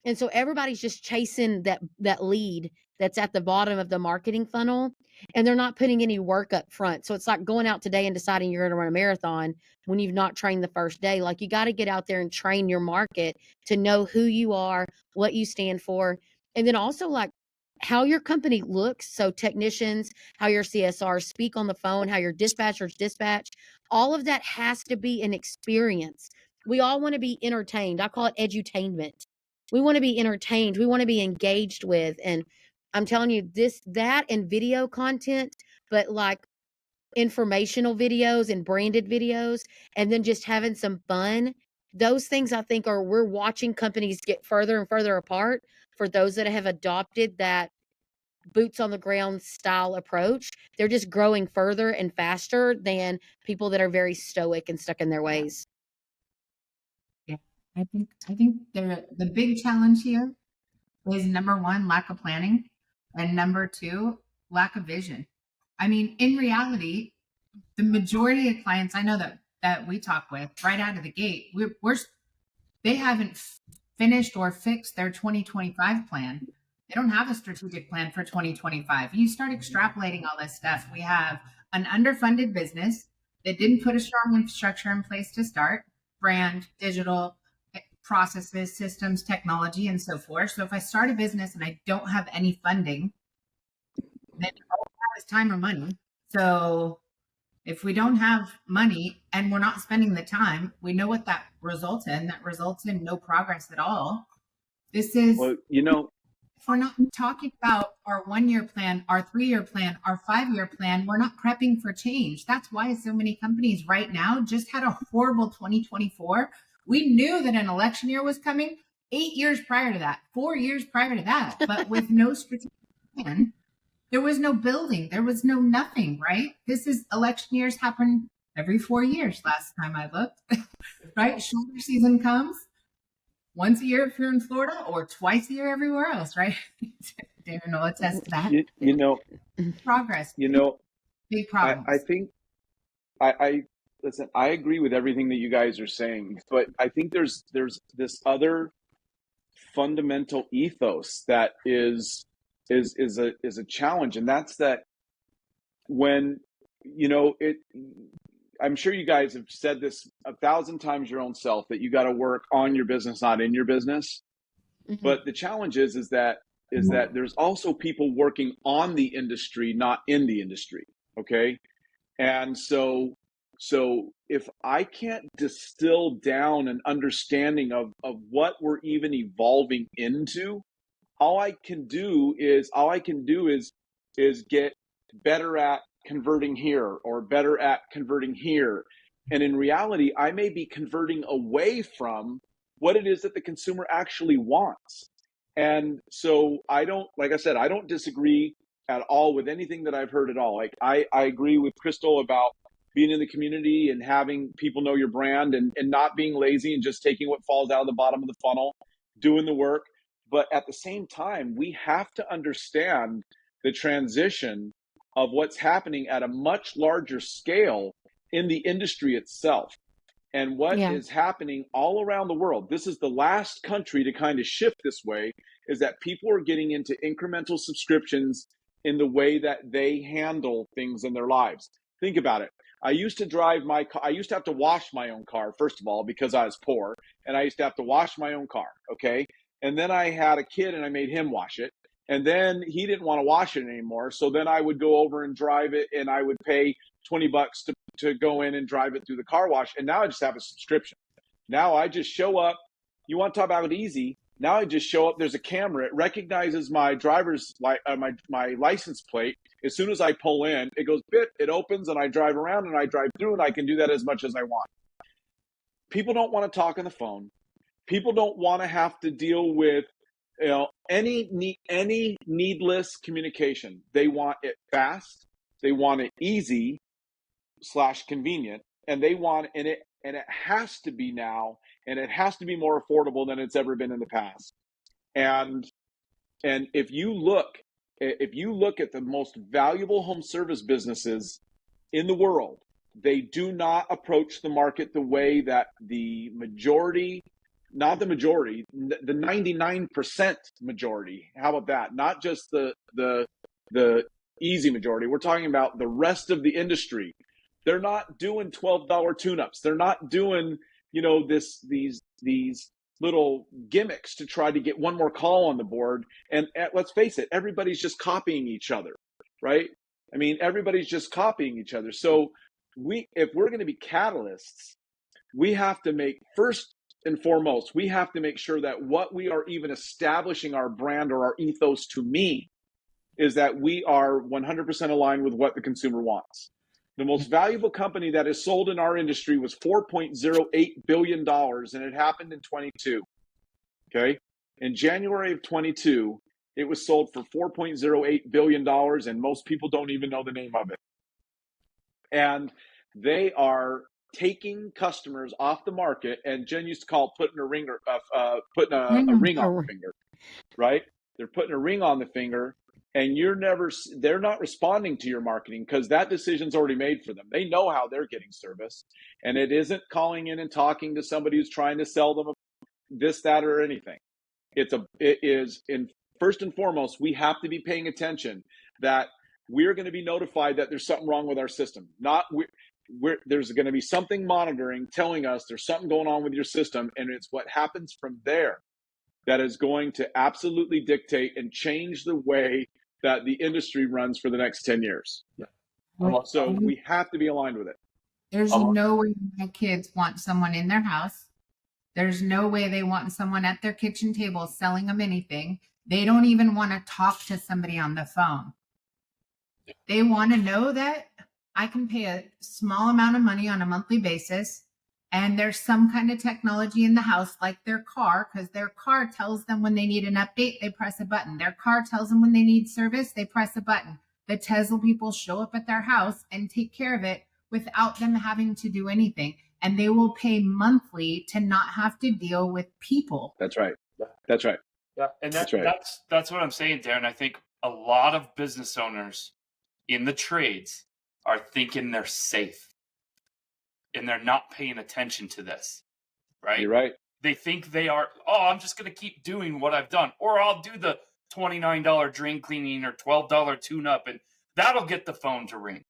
And so everybody's just chasing that lead that's at the bottom of the marketing funnel, and they're not putting any work up front. So it's like going out today and deciding you're going to run a marathon when you've not trained the first day. Like you got to get out there and train your market to know who you are, what you stand for, and then also like how your company looks. So technicians, how your CSRs speak on the phone, how your dispatchers dispatch, all of that has to be an experience. We all want to be entertained. I call it edutainment. We want to be entertained. We want to be engaged with. And I'm telling you that and video content, but like informational videos and branded videos, and then just having some fun. Those things I think we're watching companies get further and further apart for those that have adopted that boots on the ground style approach. They're just growing further and faster than people that are very stoic and stuck in their ways. Yeah, I think the big challenge here is number one, lack of planning, and number two, lack of vision. I mean, in reality, the majority of clients I know that we talk with right out of the gate, they haven't finished or fixed their 2025 plan. They don't have a strategic plan for 2025. You start extrapolating all this stuff. We have an underfunded business that didn't put a strong infrastructure in place to start, brand, digital processes, systems, technology, and so forth. So if I start a business and I don't have any funding, then all I have is time or money. So if we don't have money and we're not spending the time, we know what that results in. That results in no progress at all. This is, Well, if we're not talking about our 1-year plan, our 3-year plan, our 5-year plan, we're not prepping for change. That's why so many companies right now just had a horrible 2024. We knew that an election year was coming 8 years prior to that, 4 years prior to that, but with no strategic plan, there was no building. There was no nothing, right? Election years happen every 4 years. Last time I looked, right? Shoulder season comes once a year if you're in Florida, or twice a year everywhere else, right? Darren will attest to that. Progress. Big problems. I think listen, I agree with everything that you guys are saying, but I think there's this other fundamental ethos that is a challenge, and that's that when I'm sure you guys have said this 1,000 times your own self, that you got to work on your business, not in your business. Mm-hmm. But the challenge is that there's also people working on the industry, not in the industry. Okay. And so if I can't distill down an understanding of what we're even evolving into, all I can do is get better at converting here or better at converting here. And in reality, I may be converting away from what it is that the consumer actually wants. And so like I said, I don't disagree at all with anything that I've heard at all. Like I agree with Crystal about being in the community and having people know your brand and not being lazy and just taking what falls out of the bottom of the funnel, doing the work. But at the same time, we have to understand the transition of what's happening at a much larger scale in the industry itself. And what is happening all around the world, this is the last country to kind of shift this way, is that people are getting into incremental subscriptions in the way that they handle things in their lives. Think about it. I used to drive my car. I used to have to wash my own car, first of all, because I was poor. And I used to have to wash my own car. Okay. And then I had a kid and I made him wash it. And then he didn't want to wash it anymore. So then I would go over and drive it and I would pay $20 to go in and drive it through the car wash. And now I just have a subscription. Now I just show up. You want to talk about easy? Now I just show up. There's a camera. It recognizes my my license plate. As soon as I pull in, it goes bip. It opens and I drive around and I drive through and I can do that as much as I want. People don't want to talk on the phone. People don't want to have to deal with any needless communication. They want it fast. They want it easy / convenient, and they want and it has to be now, and it has to be more affordable than it's ever been in the past. And if you look at the most valuable home service businesses in the world, they do not approach the market the way that the majority, not the majority, the 99% majority. How about that? Not just the easy majority. We're talking about the rest of the industry. They're not doing $12 tune-ups. They're not doing, these little gimmicks to try to get one more call on the board. And let's face it, everybody's just copying each other, right? I mean, everybody's just copying each other. So if we're going to be catalysts, we have to make, first and foremost, we have to make sure that what we are even establishing our brand or our ethos to mean is that we are 100% aligned with what the consumer wants. The most valuable company that is sold in our industry was $4.08 billion, and it happened in 22. Okay. In January of 22, it was sold for $4.08 billion, and most people don't even know the name of it. And they are taking customers off the market, and Jen used to call it putting a ring on the finger, right? They're putting a ring on the finger. And they're not responding to your marketing because that decision's already made for them. They know how they're getting service. And it isn't calling in and talking to somebody who's trying to sell them this, that, or anything. It is first and foremost, we have to be paying attention that we're going to be notified that there's something wrong with our system. There's going to be something monitoring telling us there's something going on with your system. And it's what happens from there that is going to absolutely dictate and change the way that the industry runs for the next 10 years. Yeah. So we have to be aligned with it. There's no way my kids want someone in their house. There's no way they want someone at their kitchen table selling them anything. They don't even want to talk to somebody on the phone. They want to know that I can pay a small amount of money on a monthly basis, and there's some kind of technology in the house, like their car, because their car tells them when they need an update, they press a button. Their car tells them when they need service, they press a button. The Tesla people show up at their house and take care of it without them having to do anything. And they will pay monthly to not have to deal with people. That's right. That's right. Yeah, and that's what I'm saying, Darren. I think a lot of business owners in the trades are thinking they're safe. And they're not paying attention to this, right? You're right. They think they are, I'm just going to keep doing what I've done. Or I'll do the $29 drain cleaning or $12 tune-up, and that'll get the phone to ring.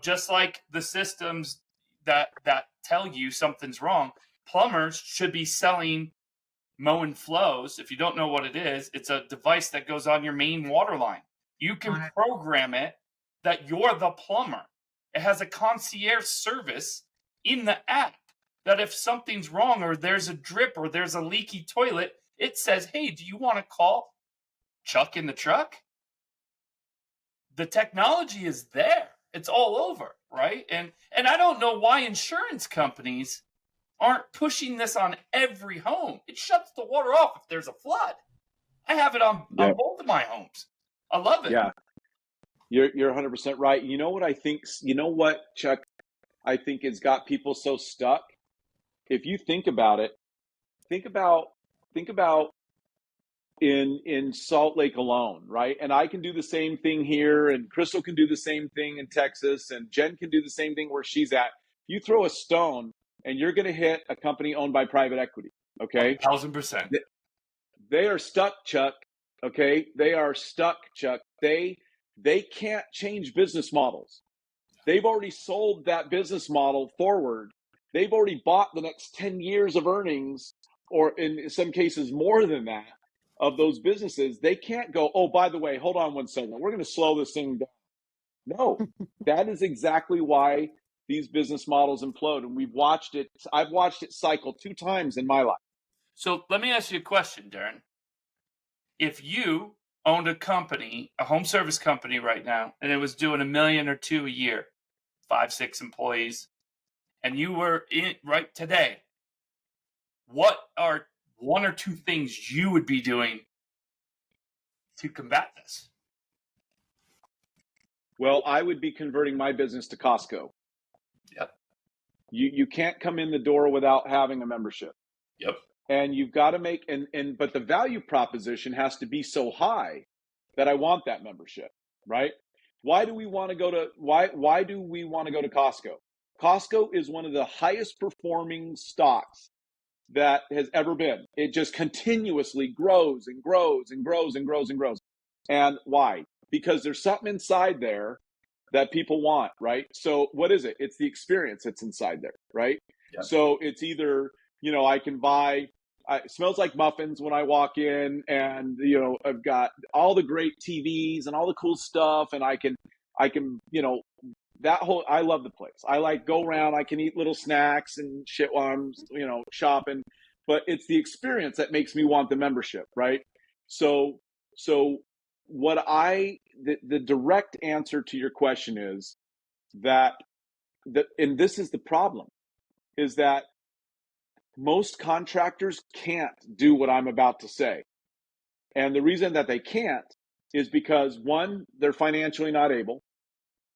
Just like the systems that tell you something's wrong, plumbers should be selling Mow and Flows. If you don't know what it is, it's a device that goes on your main water line. You can program it that you're the plumber. It has a concierge service in the app that if something's wrong or there's a drip or there's a leaky toilet, it says, hey, do you want to call Chuck in the truck? the technology is there. It's all over, right? And I don't know why insurance companies aren't pushing this on every home. It shuts the water off if there's a flood. I have it on both of my homes. I love it. Yeah. You're 100% right. You know what, Chuck, I think has got people so stuck? If you think about it, think about in Salt Lake alone, right? And I can do the same thing here, and Crystal can do the same thing in Texas, and Jen can do the same thing where she's at. You throw a stone and you're going to hit a company owned by private equity, okay? 1,000%. They are stuck, Chuck, okay? They are stuck, Chuck. They can't change business models. They've already sold that business model forward. They've already bought the next 10 years of earnings, or in some cases more than that, of those businesses. They can't go, oh, by the way, hold on one second. We're going to slow this thing down. No, that is exactly why these business models implode. And we've watched it. I've watched it cycle 2 times in my life. So let me ask you a question, Darren. If you owned a company, a home service company right now, and it was doing $1 million or $2 million a year, 5, 6 employees, and you were in right today, what are 1 or 2 things you would be doing to combat this? Well, I would be converting my business to Costco. Yep. You can't come in the door without having a membership. Yep. And you've got to make, but the value proposition has to be so high that I want that membership, right? Why do we want to go to Costco? Costco is one of the highest performing stocks that has ever been. It just continuously grows and grows and grows and grows and grows. And why? Because there's something inside there that people want, right? So what is it? It's the experience that's inside there, right? Yeah. So it's either, I can buy, it smells like muffins when I walk in, and, I've got all the great TVs and all the cool stuff, and I can, I love the place. I like go around, I can eat little snacks and shit while I'm, shopping, but it's the experience that makes me want the membership, right? So the direct answer to your question is that, and this is the problem, is that most contractors can't do what I'm about to say. And the reason that they can't is because, 1, they're financially not able,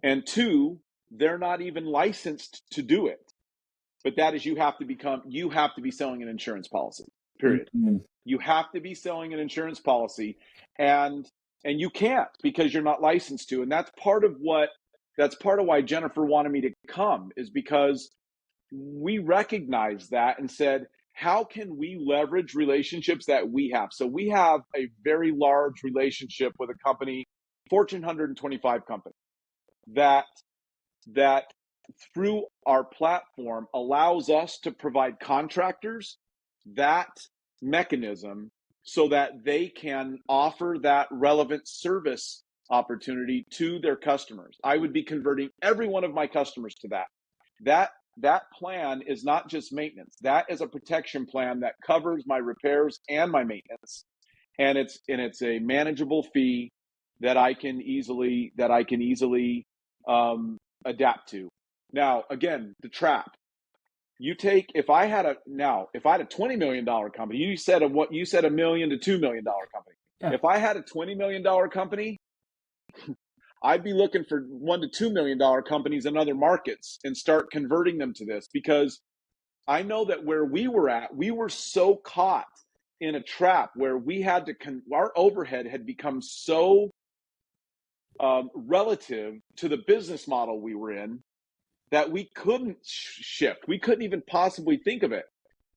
and 2, they're not even licensed to do it. But that is, you have to be selling an insurance policy, period. Mm-hmm. You have to be selling an insurance policy, and you can't because you're not licensed to. And that's part of why Jennifer wanted me to come, is because we recognized that and said, how can we leverage relationships that we have? So we have a very large relationship with a company, Fortune 125 company, that through our platform allows us to provide contractors that mechanism so that they can offer that relevant service opportunity to their customers. I would be converting every one of my customers to that. That plan is not just maintenance. That is a protection plan that covers my repairs and my maintenance. And it's a manageable fee that I can easily adapt to. Now, again, the trap. If I had a $20 million company, you said $1 million to $2 million company. Yeah. If I had a $20 million company, I'd be looking for $1 to $2 million companies in other markets and start converting them to this, because I know that where we were at, we were so caught in a trap where we had to, our overhead had become so relative to the business model we were in that we couldn't shift. We couldn't even possibly think of it.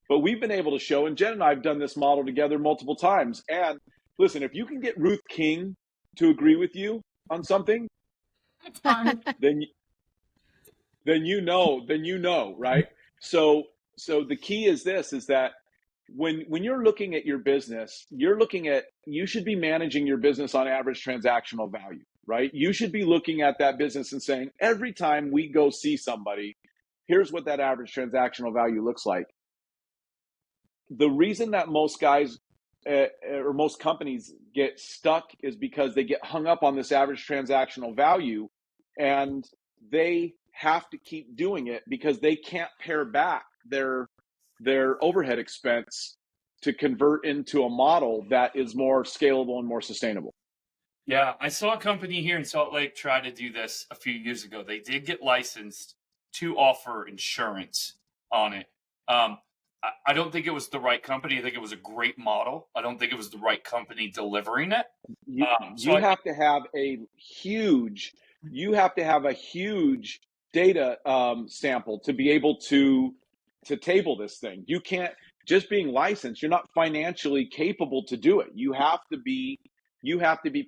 But we've been able to show, and Jen and I have done this model together multiple times. And listen, if you can get Ruth King to agree with you on something, then you know, right? So the key is this, is that when you're looking at your business, you should be managing your business on average transactional value, right? You should be looking at that business and saying, every time we go see somebody, here's what that average transactional value looks like. The reason that most guys or most companies get stuck is because they get hung up on this average transactional value, and they have to keep doing it because they can't pare back their overhead expense to convert into a model that is more scalable and more sustainable. Yeah, I saw a company here in Salt Lake try to do this a few years ago. They did get licensed to offer insurance on it. I don't think it was the right company. I think it was a great model. I don't think it was the right company delivering it. You have to have a huge data sample to be able to table this thing. You can't just being licensed. You're not financially capable to do it. You have to be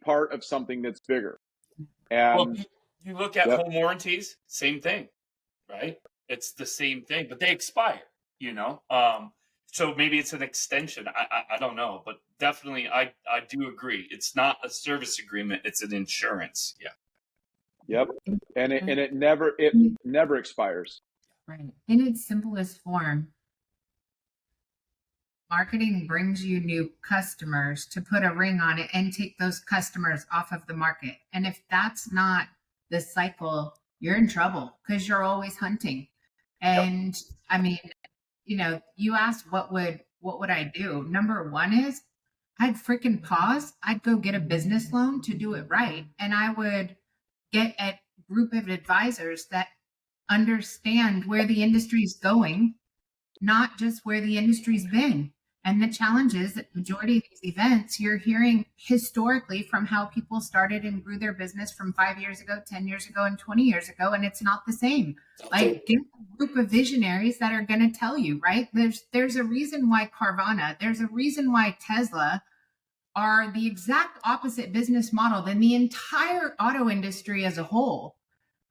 part of something that's bigger. And well, you look at home warranties, same thing, right? It's the same thing, but they expire. So maybe it's an extension. I don't know, but definitely I do agree. It's not a service agreement. It's an insurance. Yeah. Yep. And it never expires. Right. In its simplest form, marketing brings you new customers to put a ring on it and take those customers off of the market. And if that's not the cycle, you're in trouble because you're always hunting. And I mean, you asked what would I do? Number one is I'd freaking pause. I'd go get a business loan to do it right. And I would get a group of advisors that understand where the industry's going, not just where the industry's been. And the challenge is that majority of these events, you're hearing historically from how people started and grew their business from 5 years ago, 10 years ago, and 20 years ago, and it's not the same. Like, get a group of visionaries that are going to tell you, right? There's a reason why Carvana, there's a reason why Tesla are the exact opposite business model than the entire auto industry as a whole,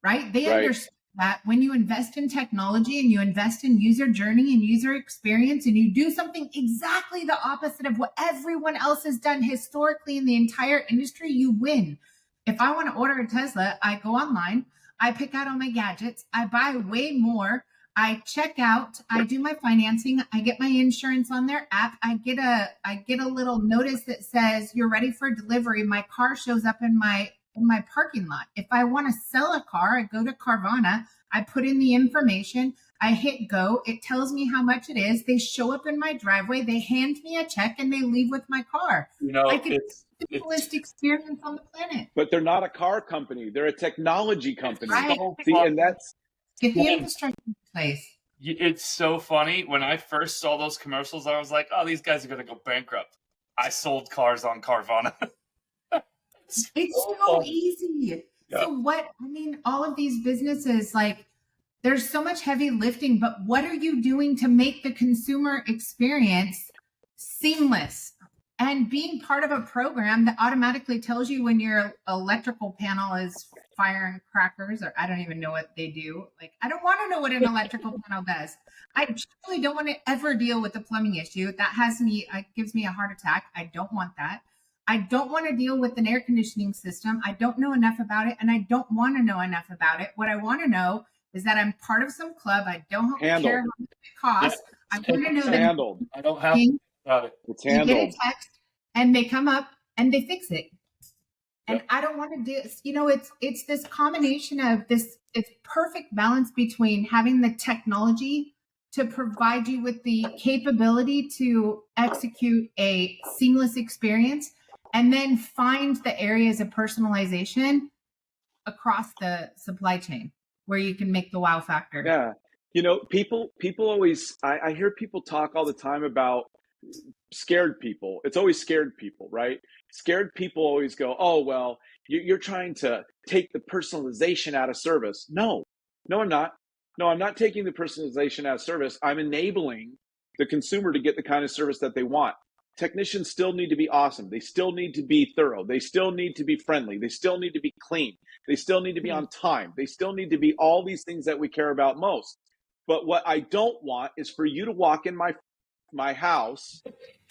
right? They understand that when you invest in technology and you invest in user journey and user experience and you do something exactly the opposite of what everyone else has done historically in the entire industry, you win. If I want to order a Tesla, I go online, I pick out all my gadgets, I buy way more, I check out, I do my financing, I get my insurance on their app, I get a little notice that says you're ready for delivery. My car shows up in my parking lot. If I want to sell a car, I go to Carvana, I put in the information, I hit go, it tells me how much it is, they show up in my driveway, they hand me a check, and they leave with my car. It's the simplest experience on the planet. But they're not a car company, they're a technology company. Right. See, and that's get the infrastructure in place. It's so funny. When I first saw those commercials, I was like, oh, these guys are going to go bankrupt. I sold cars on Carvana. It's so easy. Yeah. So all of these businesses, like, there's so much heavy lifting, but what are you doing to make the consumer experience seamless? And being part of a program that automatically tells you when your electrical panel is firing crackers, or I don't even know what they do. Like, I don't want to know what an electrical panel does. I truly don't want to ever deal with a plumbing issue. That gives me a heart attack. I don't want that. I don't want to deal with an air conditioning system. I don't know enough about it, and I don't want to know enough about it. What I want to know is that I'm part of some club. I don't care how much it costs. I want to know that handled. I don't have got it. It's you handled. get a text, and they come up and they fix it. And I don't want to do, it's this combination of this perfect balance between having the technology to provide you with the capability to execute a seamless experience, and then find the areas of personalization across the supply chain where you can make the wow factor. Yeah. People always, I hear people talk all the time about scared people. It's always scared people, right? Scared people always go, oh, well, you're trying to take the personalization out of service. No, I'm not. No, I'm not taking the personalization out of service. I'm enabling the consumer to get the kind of service that they want. Technicians still need to be awesome. They still need to be thorough. They still need to be friendly. They still need to be clean. They still need to be on time. They still need to be all these things that we care about most. But what I don't want is for you to walk in my house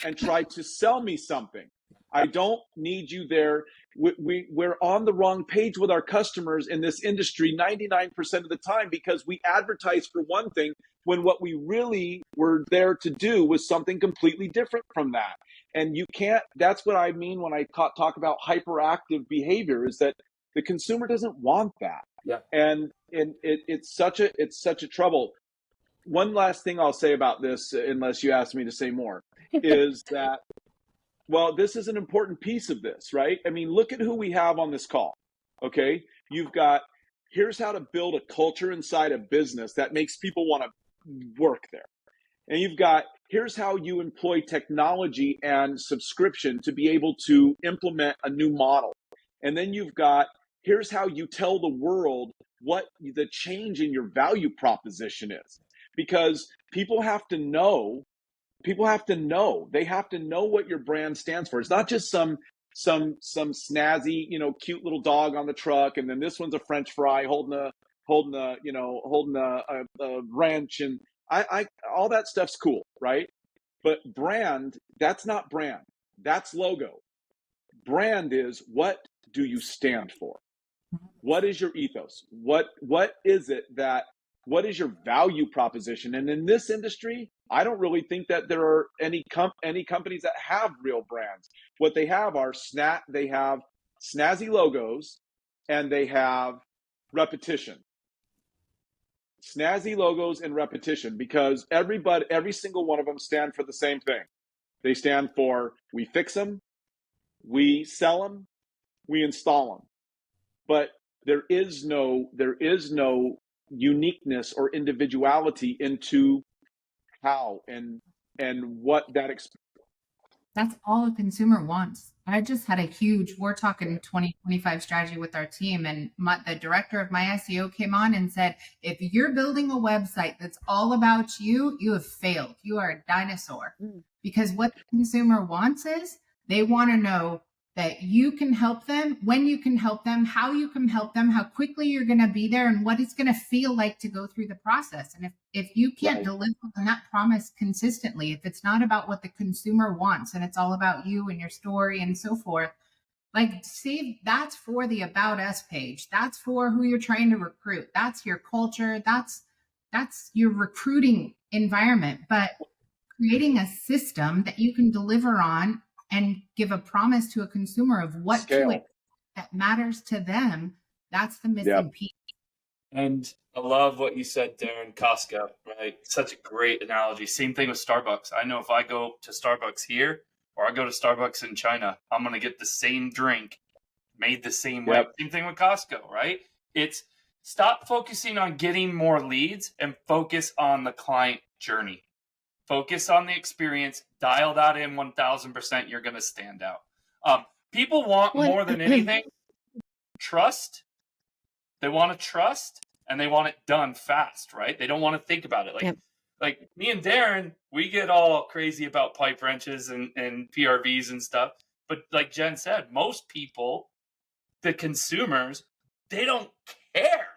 and try to sell me something. I don't need you there. We're on the wrong page with our customers in this industry 99% of the time, because we advertise for one thing when what we really were there to do was something completely different from that. And you can't, that's what I mean when I talk about hyperactive behavior, is that the consumer doesn't want that. Yeah. And it's such a trouble. One last thing I'll say about this, unless you ask me to say more, is that, well, this is an important piece of this, right? I mean, look at who we have on this call, okay? You've got, here's how to build a culture inside a business that makes people want to work there. And you've got, here's how you employ technology and subscription to be able to implement a new model. And then you've got, here's how you tell the world what the change in your value proposition is. Because people have to know, they have to know what your brand stands for. It's not just some snazzy, cute little dog on the truck, and then this one's a French fry holding a wrench, and I all that stuff's cool, right? But brand, that's not brand. That's logo. Brand is, what do you stand for? What is your ethos? What is it that, what is your value proposition? And in this industry, I don't really think that there are any companies that have real brands. What they have are they have snazzy logos, and they have repetition. Snazzy logos and repetition, because every single one of them stand for the same thing. They stand for, we fix them, we sell them, we install them. But there is no uniqueness or individuality into how and what that That's all a consumer wants. I just had we're talking 2025 strategy with our team, and the director of my SEO came on and said, if you're building a website that's all about you, you have failed. You are a dinosaur. Because what the consumer wants is, they want to know that you can help them, when you can help them, how you can help them, how quickly you're going to be there, and what it's going to feel like to go through the process. And if you can't deliver on that promise consistently, if it's not about what the consumer wants and it's all about you and your story and so forth, that's for the About Us page. That's for who you're trying to recruit. That's your culture. That's your recruiting environment. But creating a system that you can deliver on and give a promise to a consumer of what to expect that matters to them, that's the missing piece. And I love what you said, Darren. Costco, right? Such a great analogy. Same thing with Starbucks. I know if I go to Starbucks here or I go to Starbucks in China, I'm going to get the same drink made the same way. Same thing with Costco, right? It's stop focusing on getting more leads and focus on the client journey. Focus on the experience, dial that in 1000%, you're going to stand out. People want more than anything, trust. They want to trust, and they want it done fast, right? They don't want to think about it. Like me and Darren, we get all crazy about pipe wrenches and PRVs and stuff. But like Jen said, most people, the consumers, they don't care.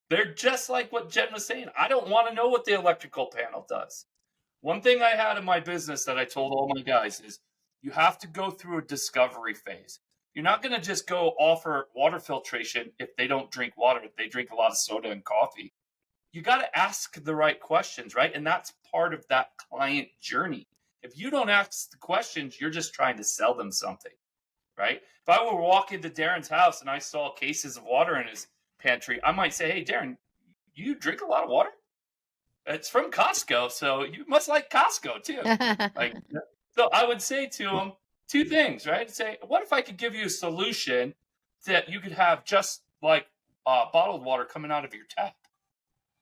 They're just like what Jen was saying. I don't want to know what the electrical panel does. One thing I had in my business that I told all my guys is you have to go through a discovery phase. You're not going to just go offer water filtration if they don't drink water, if they drink a lot of soda and coffee. You got to ask the right questions, right? And that's part of that client journey. If you don't ask the questions, you're just trying to sell them something, right? If I were to walk into Darren's house and I saw cases of water in his pantry, I might say, hey, Darren, you drink a lot of water? It's from Costco, so you must like Costco too. So I would say to him two things, right? I'd say, what if I could give you a solution that you could have just like bottled water coming out of your tap?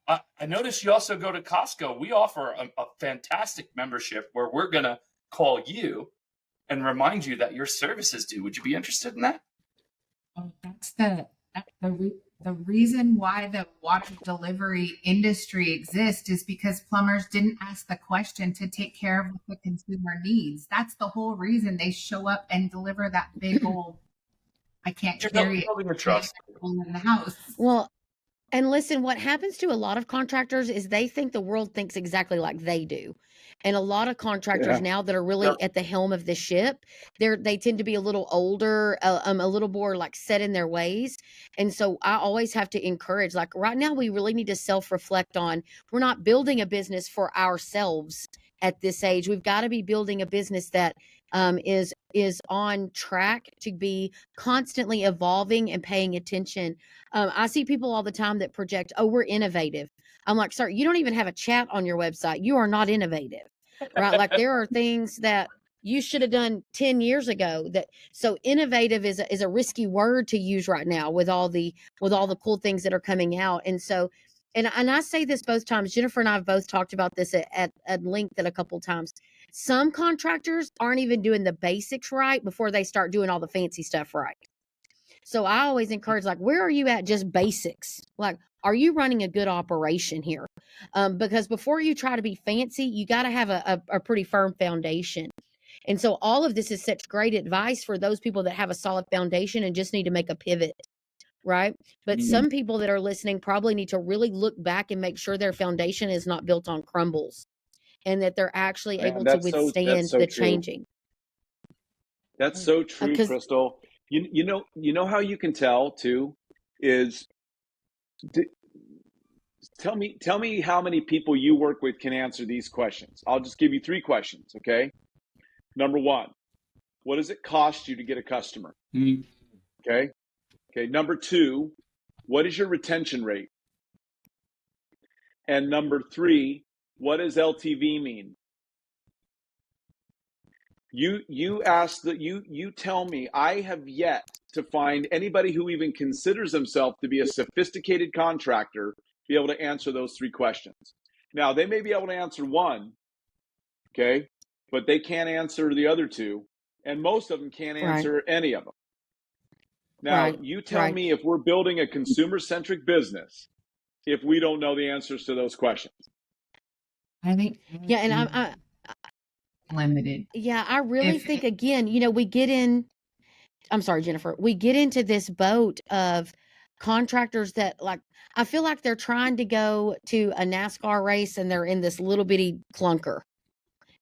I noticed you also go to Costco. We offer a fantastic membership where we're going to call you and remind you that your service is due. Would you be interested in that? Oh, that's the reason why the water delivery industry exists is because plumbers didn't ask the question to take care of what the consumer needs. That's the whole reason they show up and deliver that big old, I can't carry it in the house. Well, and listen, what happens to a lot of contractors is they think the world thinks exactly like they do. And a lot of contractors now that are really at the helm of the ship, they tend to be a little older, a little more like set in their ways. And so I always have to encourage, like right now, we really need to self-reflect on, we're not building a business for ourselves at this age. We've got to be building a business that is on track to be constantly evolving and paying attention. I see people all the time that project, oh, we're innovative. I'm like, sir, you don't even have a chat on your website. You are not innovative, right? Like there are things that you should have done 10 years ago. That so innovative is a risky word to use right now with all the cool things that are coming out. And so, and I say this both times. Jennifer and I have both talked about this at length a couple times. Some contractors aren't even doing the basics right before they start doing all the fancy stuff right. So I always encourage, like, where are you at just basics? Like, are you running a good operation here? Because before you try to be fancy, you got to have a pretty firm foundation. And so all of this is such great advice for those people that have a solid foundation and just need to make a pivot, right? But some people that are listening probably need to really look back and make sure their foundation is not built on crumbles and that they're actually able to withstand the changing. That's so true, Crystal. You know how you can tell too is tell me how many people you work with can answer these questions. I'll just give you 3 questions, okay? Number 1, what does it cost you to get a customer? Okay. Number 2, what is your retention rate? And number 3, what does LTV mean? You ask that you tell me. I have yet to find anybody who even considers themselves to be a sophisticated contractor be able to answer those 3 questions. Now, they may be able to answer 1, okay, but they can't answer the other 2, and most of them can't answer any of them. Now, you tell me if we're building a consumer-centric business if we don't know the answers to those questions. I think, yeah, and I'm limited. Yeah, I really think, again, we get in, I'm sorry, Jennifer, we get into this boat of contractors that, like, I feel like they're trying to go to a NASCAR race and they're in this little bitty clunker.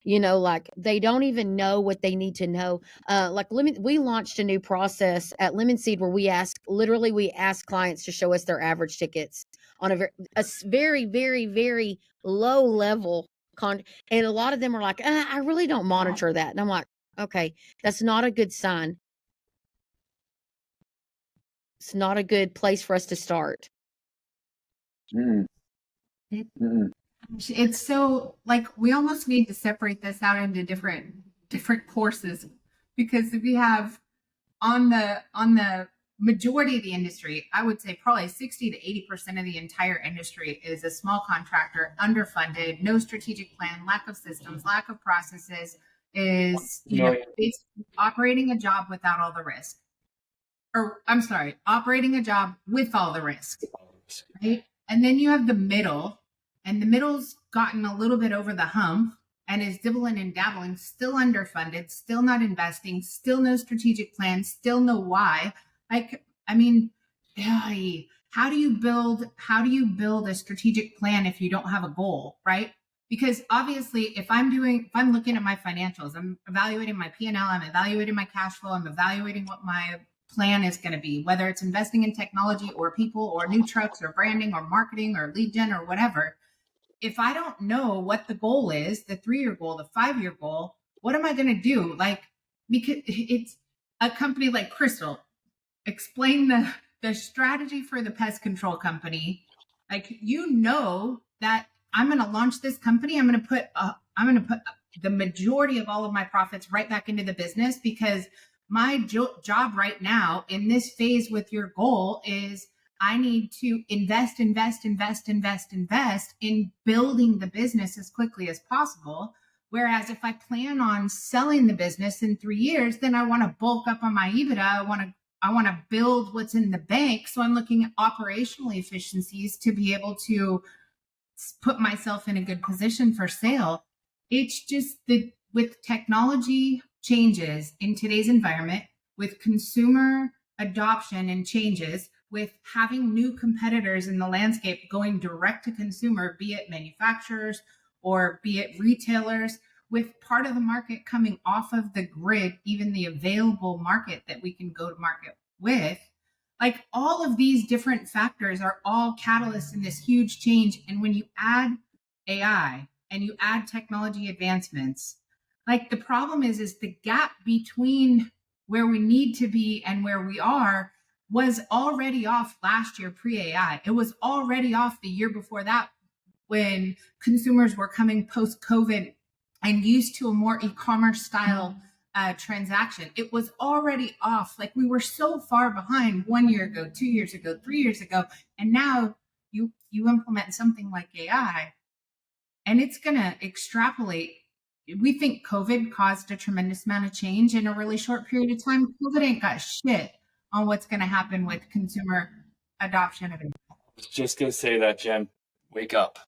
Like they don't even know what they need to know. We launched a new process at Lemon Seed where we ask clients to show us their average tickets on a very, very, very low level. And a lot of them are like, I really don't monitor that. And I'm like, okay, that's not a good sign. It's not a good place for us to start. It's so, like, we almost need to separate this out into different courses, because if you have on the majority of the industry, I would say probably 60 to 80% of the entire industry is a small contractor, underfunded, no strategic plan, lack of systems, lack of processes, is basically operating a job without all the risk. Or I'm sorry, operating a job with all the risk, right? And then you have the middle, and the middle's gotten a little bit over the hump and is dibbling and dabbling, still underfunded, still not investing, still no strategic plan, still no why. How do you build a strategic plan if you don't have a goal, right? Because obviously if I'm looking at my financials, I'm evaluating my P&L, I'm evaluating my cash flow, I'm evaluating what my plan is going to be, whether it's investing in technology or people or new trucks or branding or marketing or lead gen or whatever. If I don't know what the goal is, the 3-year goal, the 5-year goal, what am I going to do? Because it's a company like Crystal, explain the strategy for the pest control company. That I'm going to launch this company. I'm going to put the majority of all of my profits right back into the business, because my job right now in this phase with your goal is I need to invest in building the business as quickly as possible. Whereas if I plan on selling the business in 3 years, then I want to bulk up on my EBITDA. I want to build what's in the bank. So I'm looking at operational efficiencies to be able to put myself in a good position for sale. It's just with technology changes in today's environment, with consumer adoption and changes, with having new competitors in the landscape going direct to consumer, be it manufacturers or be it retailers, with part of the market coming off of the grid, even the available market that we can go to market with, like all of these different factors are all catalysts in this huge change. And when you add AI and you add technology advancements, Like the problem is the gap between where we need to be and where we are was already off last year pre-AI. It was already off the year before that when consumers were coming post-COVID and used to a more e-commerce style transaction. It was already off. Like we were so far behind 1 year ago, 2 years ago, 3 years ago. And now you implement something like AI and it's going to extrapolate. We think COVID caused a tremendous amount of change in a really short period of time. COVID ain't got shit on what's going to happen with consumer adoption of it. I was just going to say that, Jen. Wake up.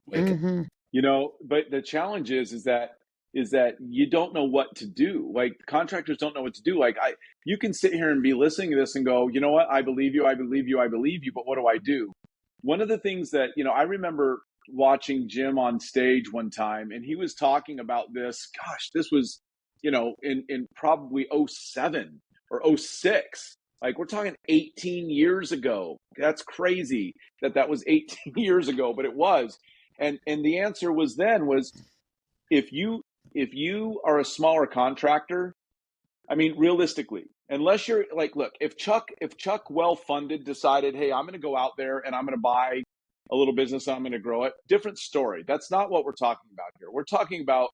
Wake up. You know, but the challenge is that you don't know what to do. Like contractors don't know what to do. Like you can sit here and be listening to this and go, you know what? I believe you. I believe you. I believe you. But what do I do? One of the things that, you know, I remember watching Jim on stage one time and he was talking about this. Gosh, this was, you know, in probably 07 or 06. Like we're talking 18 years ago. That's crazy that was 18 years ago, but it was. And the answer was if you are a smaller contractor, I mean, realistically, unless you're like, look, if Chuck well-funded decided, hey, I'm going to go out there and I'm going to buy a little business, I'm going to grow it, different story. That's not what we're talking about here. We're talking about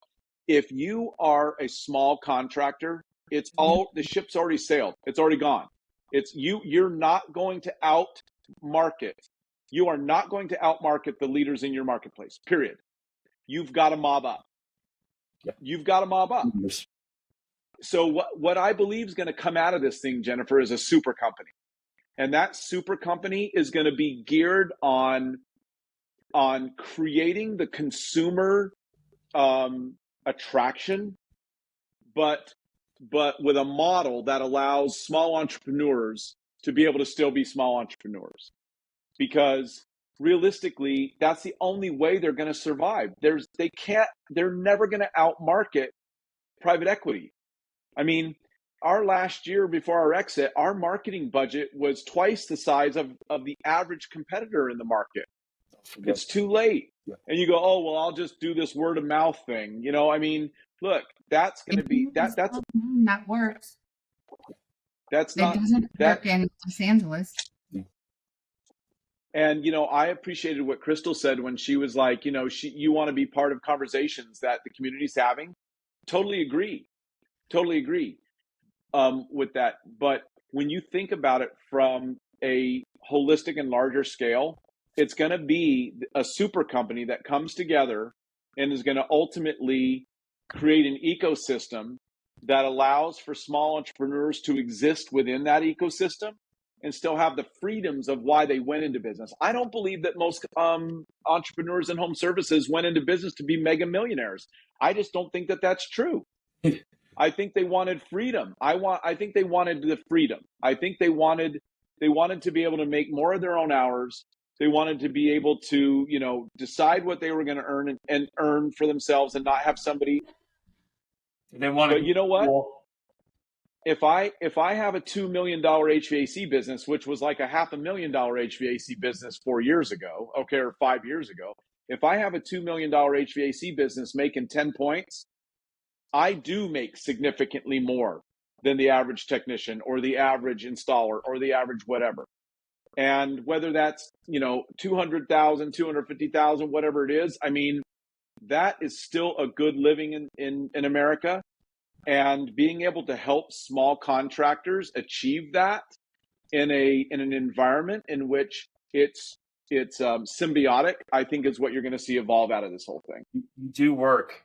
if you are a small contractor, it's all, the ship's already sailed. It's already gone. It's you're not going to outmarket. You are not going to outmarket the leaders in your marketplace, period. You've got to mob up. You've got to mob up. So what I believe is going to come out of this thing, Jennifer, is a super company. And that super company is going to be geared on creating the consumer attraction, but with a model that allows small entrepreneurs to be able to still be small entrepreneurs. Because realistically, that's the only way they're going to survive. They're never going to outmarket private equity. I mean, our last year before our exit, our marketing budget was twice the size of the average competitor in the market. It's too late. Yeah. And you go, oh, well, I'll just do this word of mouth thing. You know, I mean, look, that's going to be, that works. That's not, it doesn't work in Los Angeles. And, you know, I appreciated what Crystal said when she was like, you know, you want to be part of conversations that the community's having. Totally agree with that. But when you think about it from a holistic and larger scale, it's going to be a super company that comes together and is going to ultimately create an ecosystem that allows for small entrepreneurs to exist within that ecosystem and still have the freedoms of why they went into business. I don't believe that most entrepreneurs in home services went into business to be mega millionaires. I just don't think that that's true. I think they wanted freedom. I think they wanted the freedom. I think they wanted to be able to make more of their own hours. They wanted to be able to, you know, decide what they were going to earn and earn for themselves and not have somebody. But you know what? If I have a $2 million HVAC business, which was like a $500,000 HVAC business 4 years ago, okay, or 5 years ago, if I have a $2 million HVAC business making 10 points, I do make significantly more than the average technician or the average installer or the average whatever. And whether that's, you know, 200,000, 250,000, whatever it is, I mean, that is still a good living in America. And being able to help small contractors achieve that in an environment in which it's symbiotic, I think is what you're going to see evolve out of this whole thing. You do work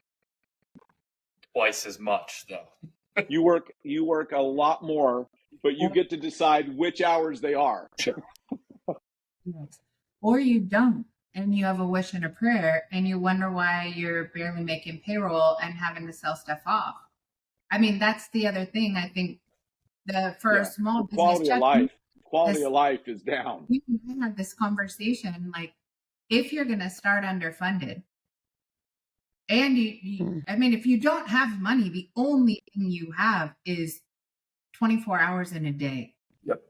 twice as much, though. You work a lot more, but you get to decide which hours they are. Sure. Or you don't, and you have a wish and a prayer, and you wonder why you're barely making payroll and having to sell stuff off. I mean, that's the other thing. I think for a small business, quality of life is down. We can have this conversation, like if you're going to start underfunded, and I mean, if you don't have money, the only thing you have is 24 hours in a day. Yep.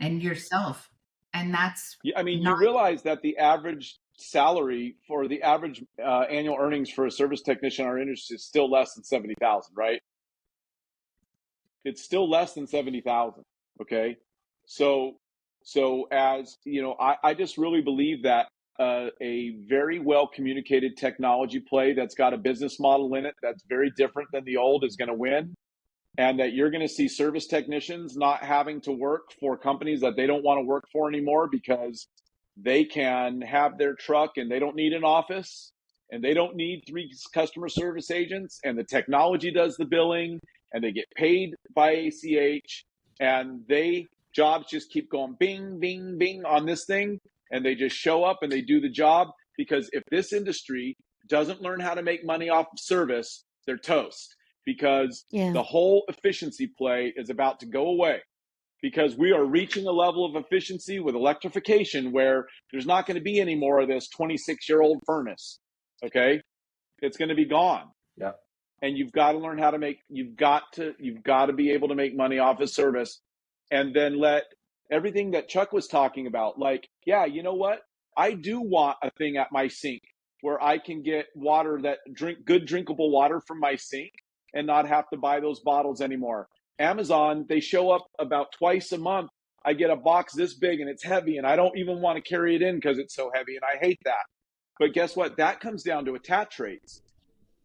And yourself. And that's, I mean, you realize that the average salary for the average annual earnings for a service technician in our industry is still less than 70,000, right? It's still less than 70,000. Okay. So as you know, I just really believe that a very well communicated technology play that's got a business model in it that's very different than the old is going to win. And that you're going to see service technicians not having to work for companies that they don't want to work for anymore because they can have their truck and they don't need an office and they don't need 3 customer service agents, and the technology does the billing and they get paid by ACH, and jobs just keep going bing, bing, bing on this thing, and they just show up and they do the job. Because if this industry doesn't learn how to make money off of service, they're toast. Because the whole efficiency play is about to go away, because we are reaching a level of efficiency with electrification where there's not going to be any more of this 26-year-old furnace. Okay. It's going to be gone. Yeah. And you've got to learn how to you've got to be able to make money off of service, and then let everything that Chuck was talking about, like, yeah, you know what? I do want a thing at my sink where I can get water good drinkable water from my sink and not have to buy those bottles anymore. Amazon, they show up about twice a month. I get a box this big and it's heavy, and I don't even want to carry it in because it's so heavy, and I hate that. But guess what? That comes down to attach rates.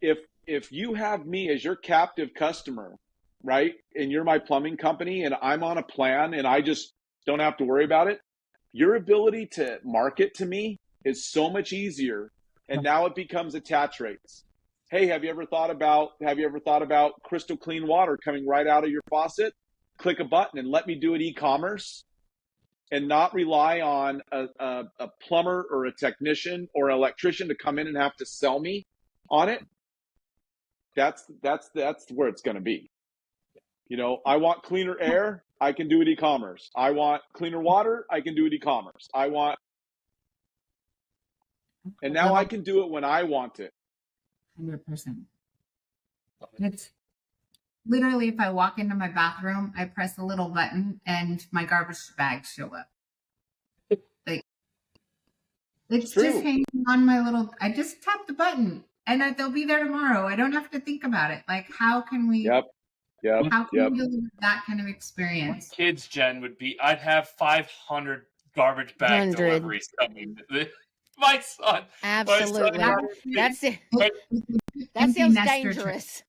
If you have me as your captive customer, right, and you're my plumbing company and I'm on a plan and I just don't have to worry about it, your ability to market to me is so much easier. And now it becomes attach rates. Hey, have you ever thought about crystal clean water coming right out of your faucet? Click a button and let me do it e-commerce, and not rely on a plumber or a technician or an electrician to come in and have to sell me on it. That's where it's going to be. You know, I want cleaner air, I can do it e-commerce. I want cleaner water, I can do it e-commerce. And now I can do it when I want it. 100%. It's literally, if I walk into my bathroom, I press a little button and my garbage bags show up. Like, it's True. just hanging on my little, I just tap the button and they'll be there tomorrow. I don't have to think about it. Like, how can we how can we deliver that kind of experience? Kids, Jen, I'd have 500 garbage bag 100. deliveries coming. My son. Absolutely. That's it. That Empty sounds nester dangerous.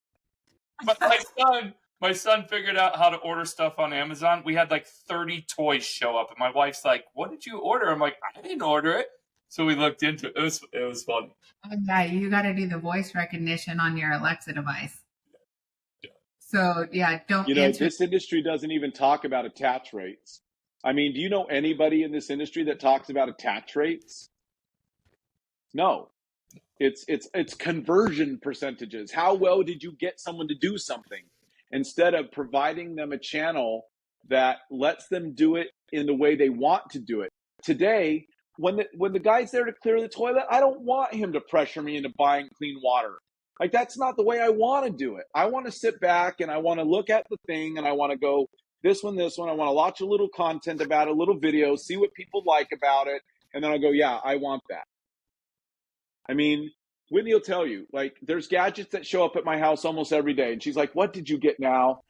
My son figured out how to order stuff on Amazon. We had like 30 toys show up, and my wife's like, "What did you order?" I'm like, "I didn't order it." So we looked into it. It was fun. Oh, yeah, you got to do the voice recognition on your Alexa device. So yeah, don't. You know, this industry doesn't even talk about attach rates. I mean, do you know anybody in this industry that talks about attach rates? No. It's conversion percentages. How well did you get someone to do something, instead of providing them a channel that lets them do it in the way they want to do it. Today, when the guy's there to clear the toilet, I don't want him to pressure me into buying clean water. Like, that's not the way I want to do it. I want to sit back and I want to look at the thing and I want to go, this one. I want to watch a little content about it, a little video, see what people like about it. And then I'll go, yeah, I want that. I mean, Whitney will tell you, like, there's gadgets that show up at my house almost every day. And she's like, what did you get now?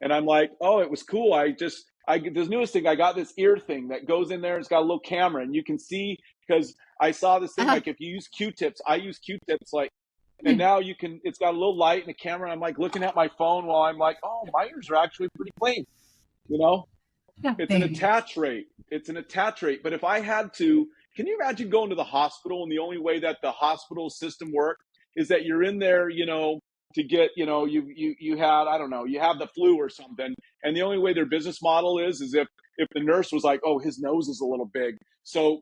And I'm like, oh, it was cool. this newest thing, I got this ear thing that goes in there. It's got a little camera and you can see, because I saw this thing, like, if you use Q-tips, I use Q-tips, like, and now it's got a little light and a camera. And I'm like looking at my phone while I'm like, oh, my ears are actually pretty clean. You know, it's an attach rate. It's an attach rate. But if I had to, can you imagine going to the hospital and the only way that the hospital system works is that you're in there, you know, to get, you know, you had, I don't know, you have the flu or something. And the only way their business model is if the nurse was like, oh, his nose is a little big. So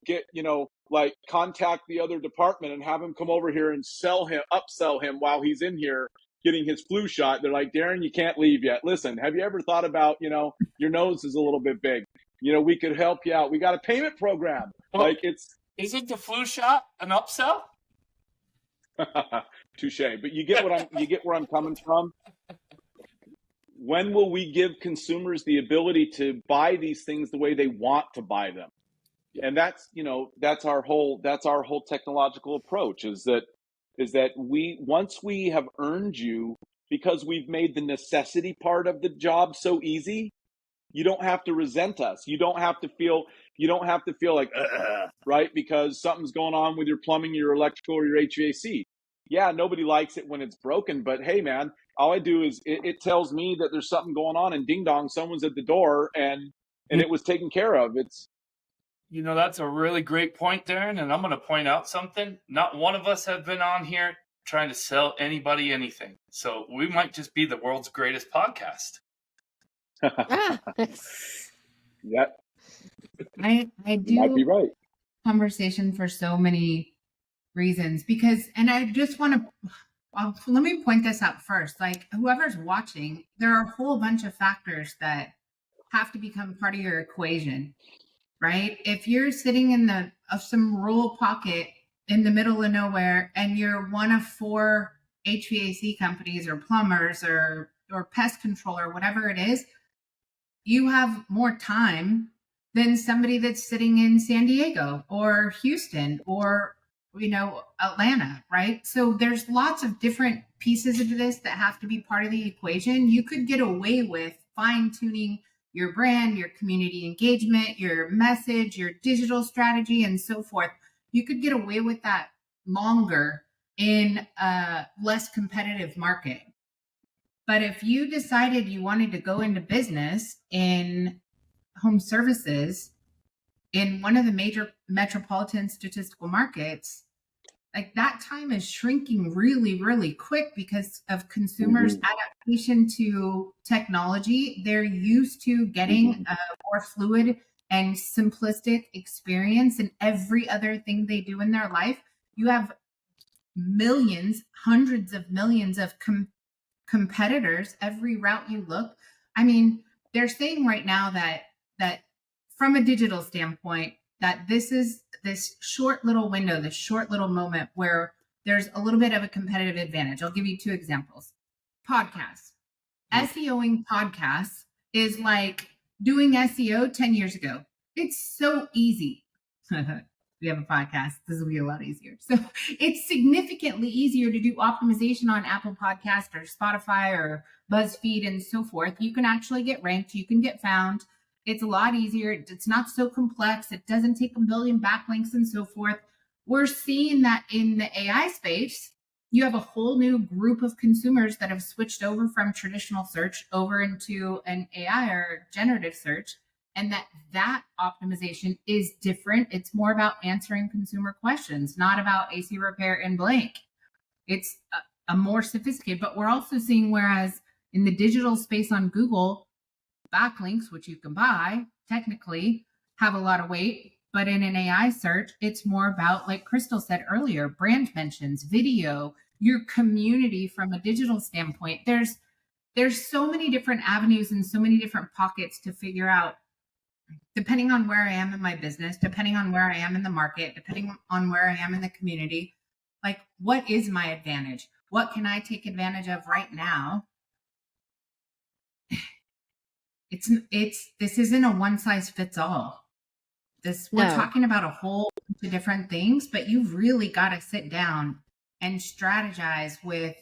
contact the other department and have him come over here and upsell him while he's in here getting his flu shot. They're like, Darren, you can't leave yet. Listen, have you ever thought about, you know, your nose is a little bit big. You know, we could help you out. We got a payment program. Well, isn't the flu shot an upsell? Touche. But you get where I'm coming from. When will we give consumers the ability to buy these things the way they want to buy them? And that's our whole technological approach, is that once we have earned you, because we've made the necessity part of the job so easy, you don't have to resent us. You don't have to feel like, right? Because something's going on with your plumbing, your electrical, or your HVAC. Yeah, nobody likes it when it's broken, but hey, man, all I do is it tells me that there's something going on, and ding dong, someone's at the door, and it was taken care of. That's a really great point, Darren. And I'm going to point out something. Not one of us have been on here trying to sell anybody anything. So we might just be the world's greatest podcast. Yeah, I do you might be right. conversation for so many reasons, because, and I just want to, let me point this out first. Like, whoever's watching, there are a whole bunch of factors that have to become part of your equation, right? If you're sitting in some rural pocket in the middle of nowhere, and you're one of 4 HVAC companies or plumbers or pest control or whatever it is, you have more time than somebody that's sitting in San Diego or Houston or, Atlanta, right? So there's lots of different pieces of this that have to be part of the equation. You could get away with fine-tuning your brand, your community engagement, your message, your digital strategy, and so forth. You could get away with that longer in a less competitive market. But if you decided you wanted to go into business in home services in one of the major metropolitan statistical markets, like, that time is shrinking really, really quick because of consumers' adaptation to technology. They're used to getting a more fluid and simplistic experience in every other thing they do in their life. You have millions, hundreds of millions of competitors every route you look. I mean, they're saying right now that from a digital standpoint, that this is this short little window, this short little moment where there's a little bit of a competitive advantage. I'll give you 2 examples. Podcasts. SEOing podcasts is like doing SEO 10 years ago. It's so easy. We have a podcast. This will be a lot easier. So it's significantly easier to do optimization on Apple Podcast or Spotify or BuzzFeed and so forth. You can actually get ranked. You can get found. It's a lot easier. It's not so complex. It doesn't take a billion backlinks and so forth. We're seeing that in the AI space. You have a whole new group of consumers that have switched over from traditional search over into an AI or generative search, and that optimization is different. It's more about answering consumer questions, not about AC repair in blank. It's a more sophisticated, but we're also seeing, whereas in the digital space on Google, backlinks, which you can buy, technically have a lot of weight. But in an AI search, it's more about, like Crystal said earlier, brand mentions, video, your community from a digital standpoint. There's so many different avenues and so many different pockets to figure out, depending on where I am in my business, depending on where I am in the market, depending on where I am in the community. Like, what is my advantage? What can I take advantage of right now? This isn't a one size fits all. We're talking about a whole bunch of different things, but you've really got to sit down and strategize with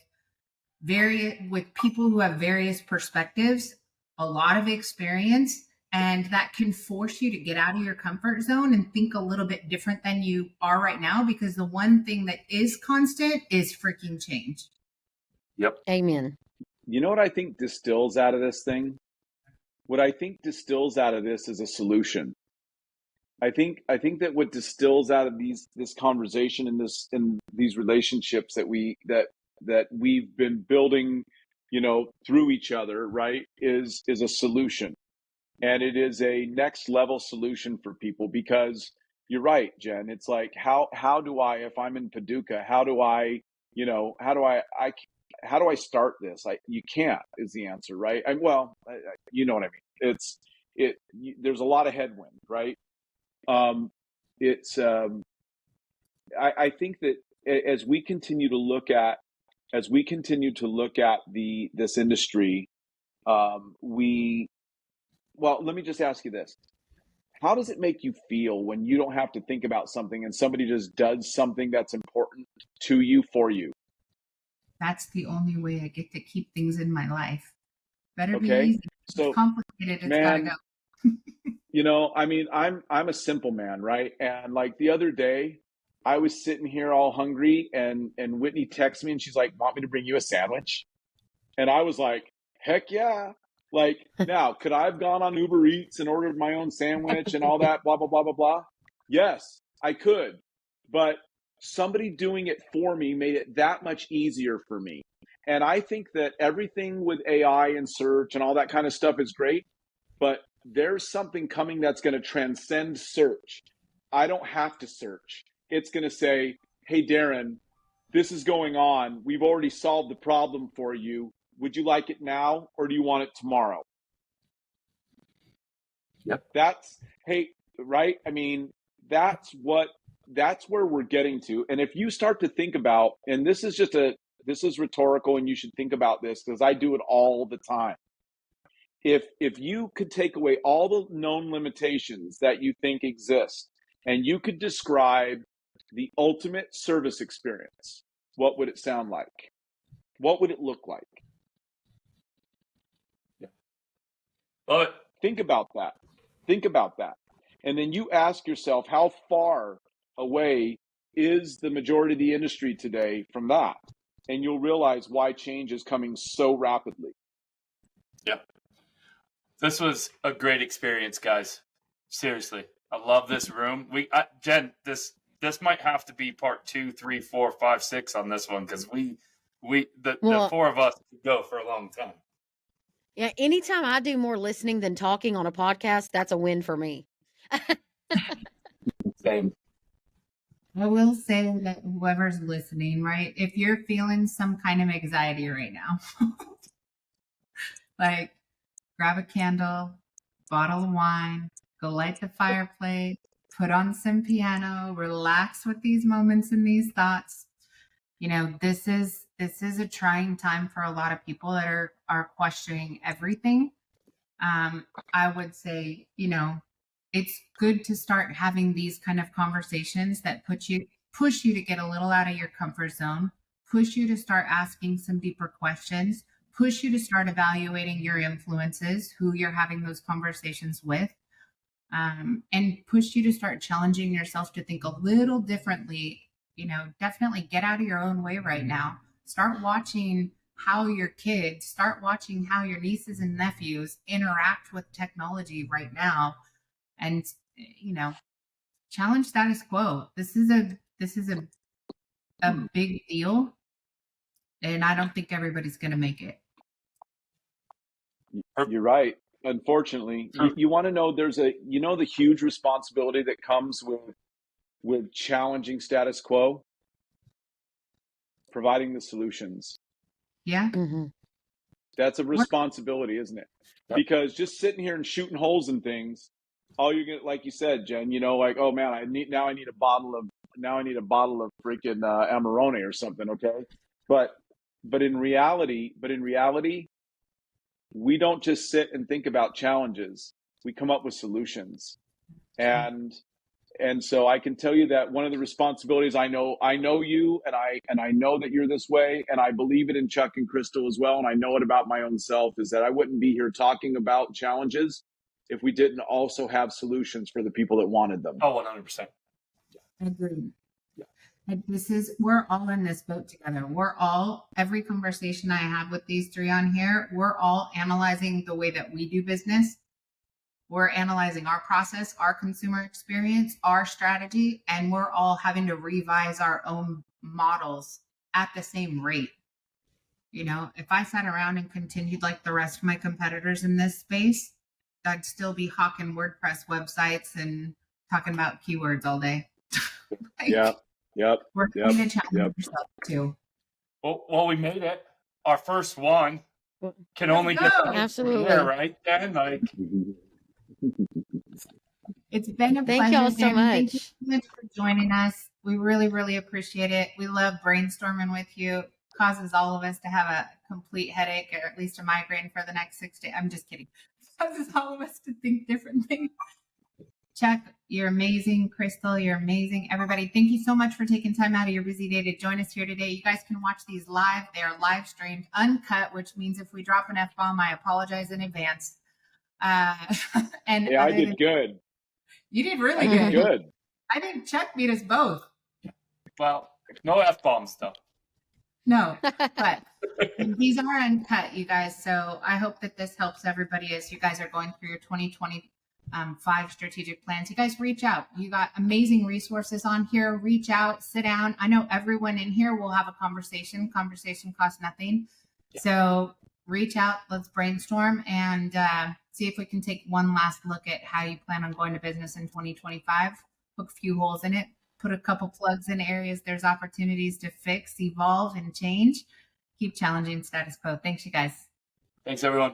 people who have various perspectives, a lot of experience, and that can force you to get out of your comfort zone and think a little bit different than you are right now, because the one thing that is constant is freaking change. Yep. Amen. You know what I think distills out of this thing? What I think distills out of this is a solution. I think that what distills out of this conversation and these relationships that we've been building, through each other, right, is a solution. And it is a next level solution for people, because you're right, Jen. It's like, how do I, if I'm in Paducah, how do I start this? You can't, is the answer, right? You know what I mean? There's a lot of headwind, right? I think that as we continue to look at this industry, let me just ask you this. how does it make you feel when you don't have to think about something and somebody just does something that's important to you for you? That's the only way I get to keep things in my life. Better be Okay. easy. If So, it's complicated, it's gotta man, go. I mean, I'm a simple man, right? And like the other day, I was sitting here all hungry and Whitney texts me and she's like, "Want me to bring you a sandwich?" And I was like, "Heck yeah." Like, now, could I have gone on Uber Eats and ordered my own sandwich and all that, blah, blah, blah, blah, blah? Yes, I could. But somebody doing it for me made it that much easier for me. And I think that everything with AI and search and all that kind of stuff is great, but there's something coming that's going to transcend search. I don't have to search. It's going to say, "Hey, Darren, this is going on. We've already solved the problem for you. Would you like it now or do you want it tomorrow?" Yep. Hey, right? I mean, that's where we're getting to. And if you start to think about, and this is rhetorical and you should think about this because I do it all the time. If you could take away all the known limitations that you think exist and you could describe the ultimate service experience, what would it sound like? What would it look like? Love it. Think about that. Think about that. And then you ask yourself, how far away is the majority of the industry today from that? And you'll realize why change is coming so rapidly. Yeah. This was a great experience, guys. Seriously. I love this room. Jen, this might have to be part 2, 3, 4, 5, 6 on this one because the four of us could go for a long time. Yeah, anytime I do more listening than talking on a podcast, that's a win for me. Same. I will say that whoever's listening, right? If you're feeling some kind of anxiety right now, like grab a candle, bottle of wine, go light the fireplace, put on some piano, relax with these moments and these thoughts. This is a trying time for a lot of people that are questioning everything. I would say, it's good to start having these kind of conversations that push you to get a little out of your comfort zone, push you to start asking some deeper questions, push you to start evaluating your influences, who you're having those conversations with, and push you to start challenging yourself to think a little differently. Definitely get out of your own way right now. Start watching how your nieces and nephews interact with technology right now, and challenge status quo. This is a big deal, and I don't think everybody's going to make it. You're right. Unfortunately, you want to know the huge responsibility that comes with challenging status quo, providing the solutions. Yeah. Mm-hmm. That's a responsibility, isn't it? Because just sitting here and shooting holes in things, all you're gonna, like you said, Jen, like, oh man, I need a bottle of freaking Amarone or something, okay? But in reality, we don't just sit and think about challenges. We come up with solutions. And so I can tell you that one of the responsibilities, I know you, and I know that you're this way, and I believe it in Chuck and Crystal as well, and I know it about my own self, is that I wouldn't be here talking about challenges if we didn't also have solutions for the people that wanted them. Oh, 100%. Agreed. Yeah. And we're all in this boat together. Every conversation I have with these three on here, we're all analyzing the way that we do business. We're analyzing our process, our consumer experience, our strategy, and we're all having to revise our own models at the same rate. If I sat around and continued like the rest of my competitors in this space, I'd still be hawking WordPress websites and talking about keywords all day. Yep. We're going to challenge ourselves too. Well, we made it. Our first one can only get absolutely there, right? Dan? It's been a Thank pleasure. y'all so much. Thank you so much for joining us. We really, really appreciate it. We love brainstorming with you. It causes all of us to have a complete headache, or at least a migraine for the next 6 days. I'm just kidding. It causes all of us to think differently. Chuck, you're amazing. Crystal, you're amazing. Everybody, thank you so much for taking time out of your busy day to join us here today. You guys can watch these live. They are live streamed, uncut, which means if we drop an F-bomb, I apologize in advance. And Yeah, I did good. You did really I did good. I think Chuck beat us both. Well, no F-bombs though. No, but these are uncut, you guys. So I hope that this helps everybody as you guys are going through your 2025 strategic plans. You guys reach out. You got amazing resources on here. Reach out, sit down. I know everyone in here will have a conversation. Conversation costs nothing. Yeah. So reach out. Let's brainstorm and see if we can take one last look at how you plan on going to business in 2025. Poke a few holes in it. Put a couple plugs in areas there's opportunities to fix, evolve, and change. Keep challenging status quo. Thanks, you guys. Thanks, everyone.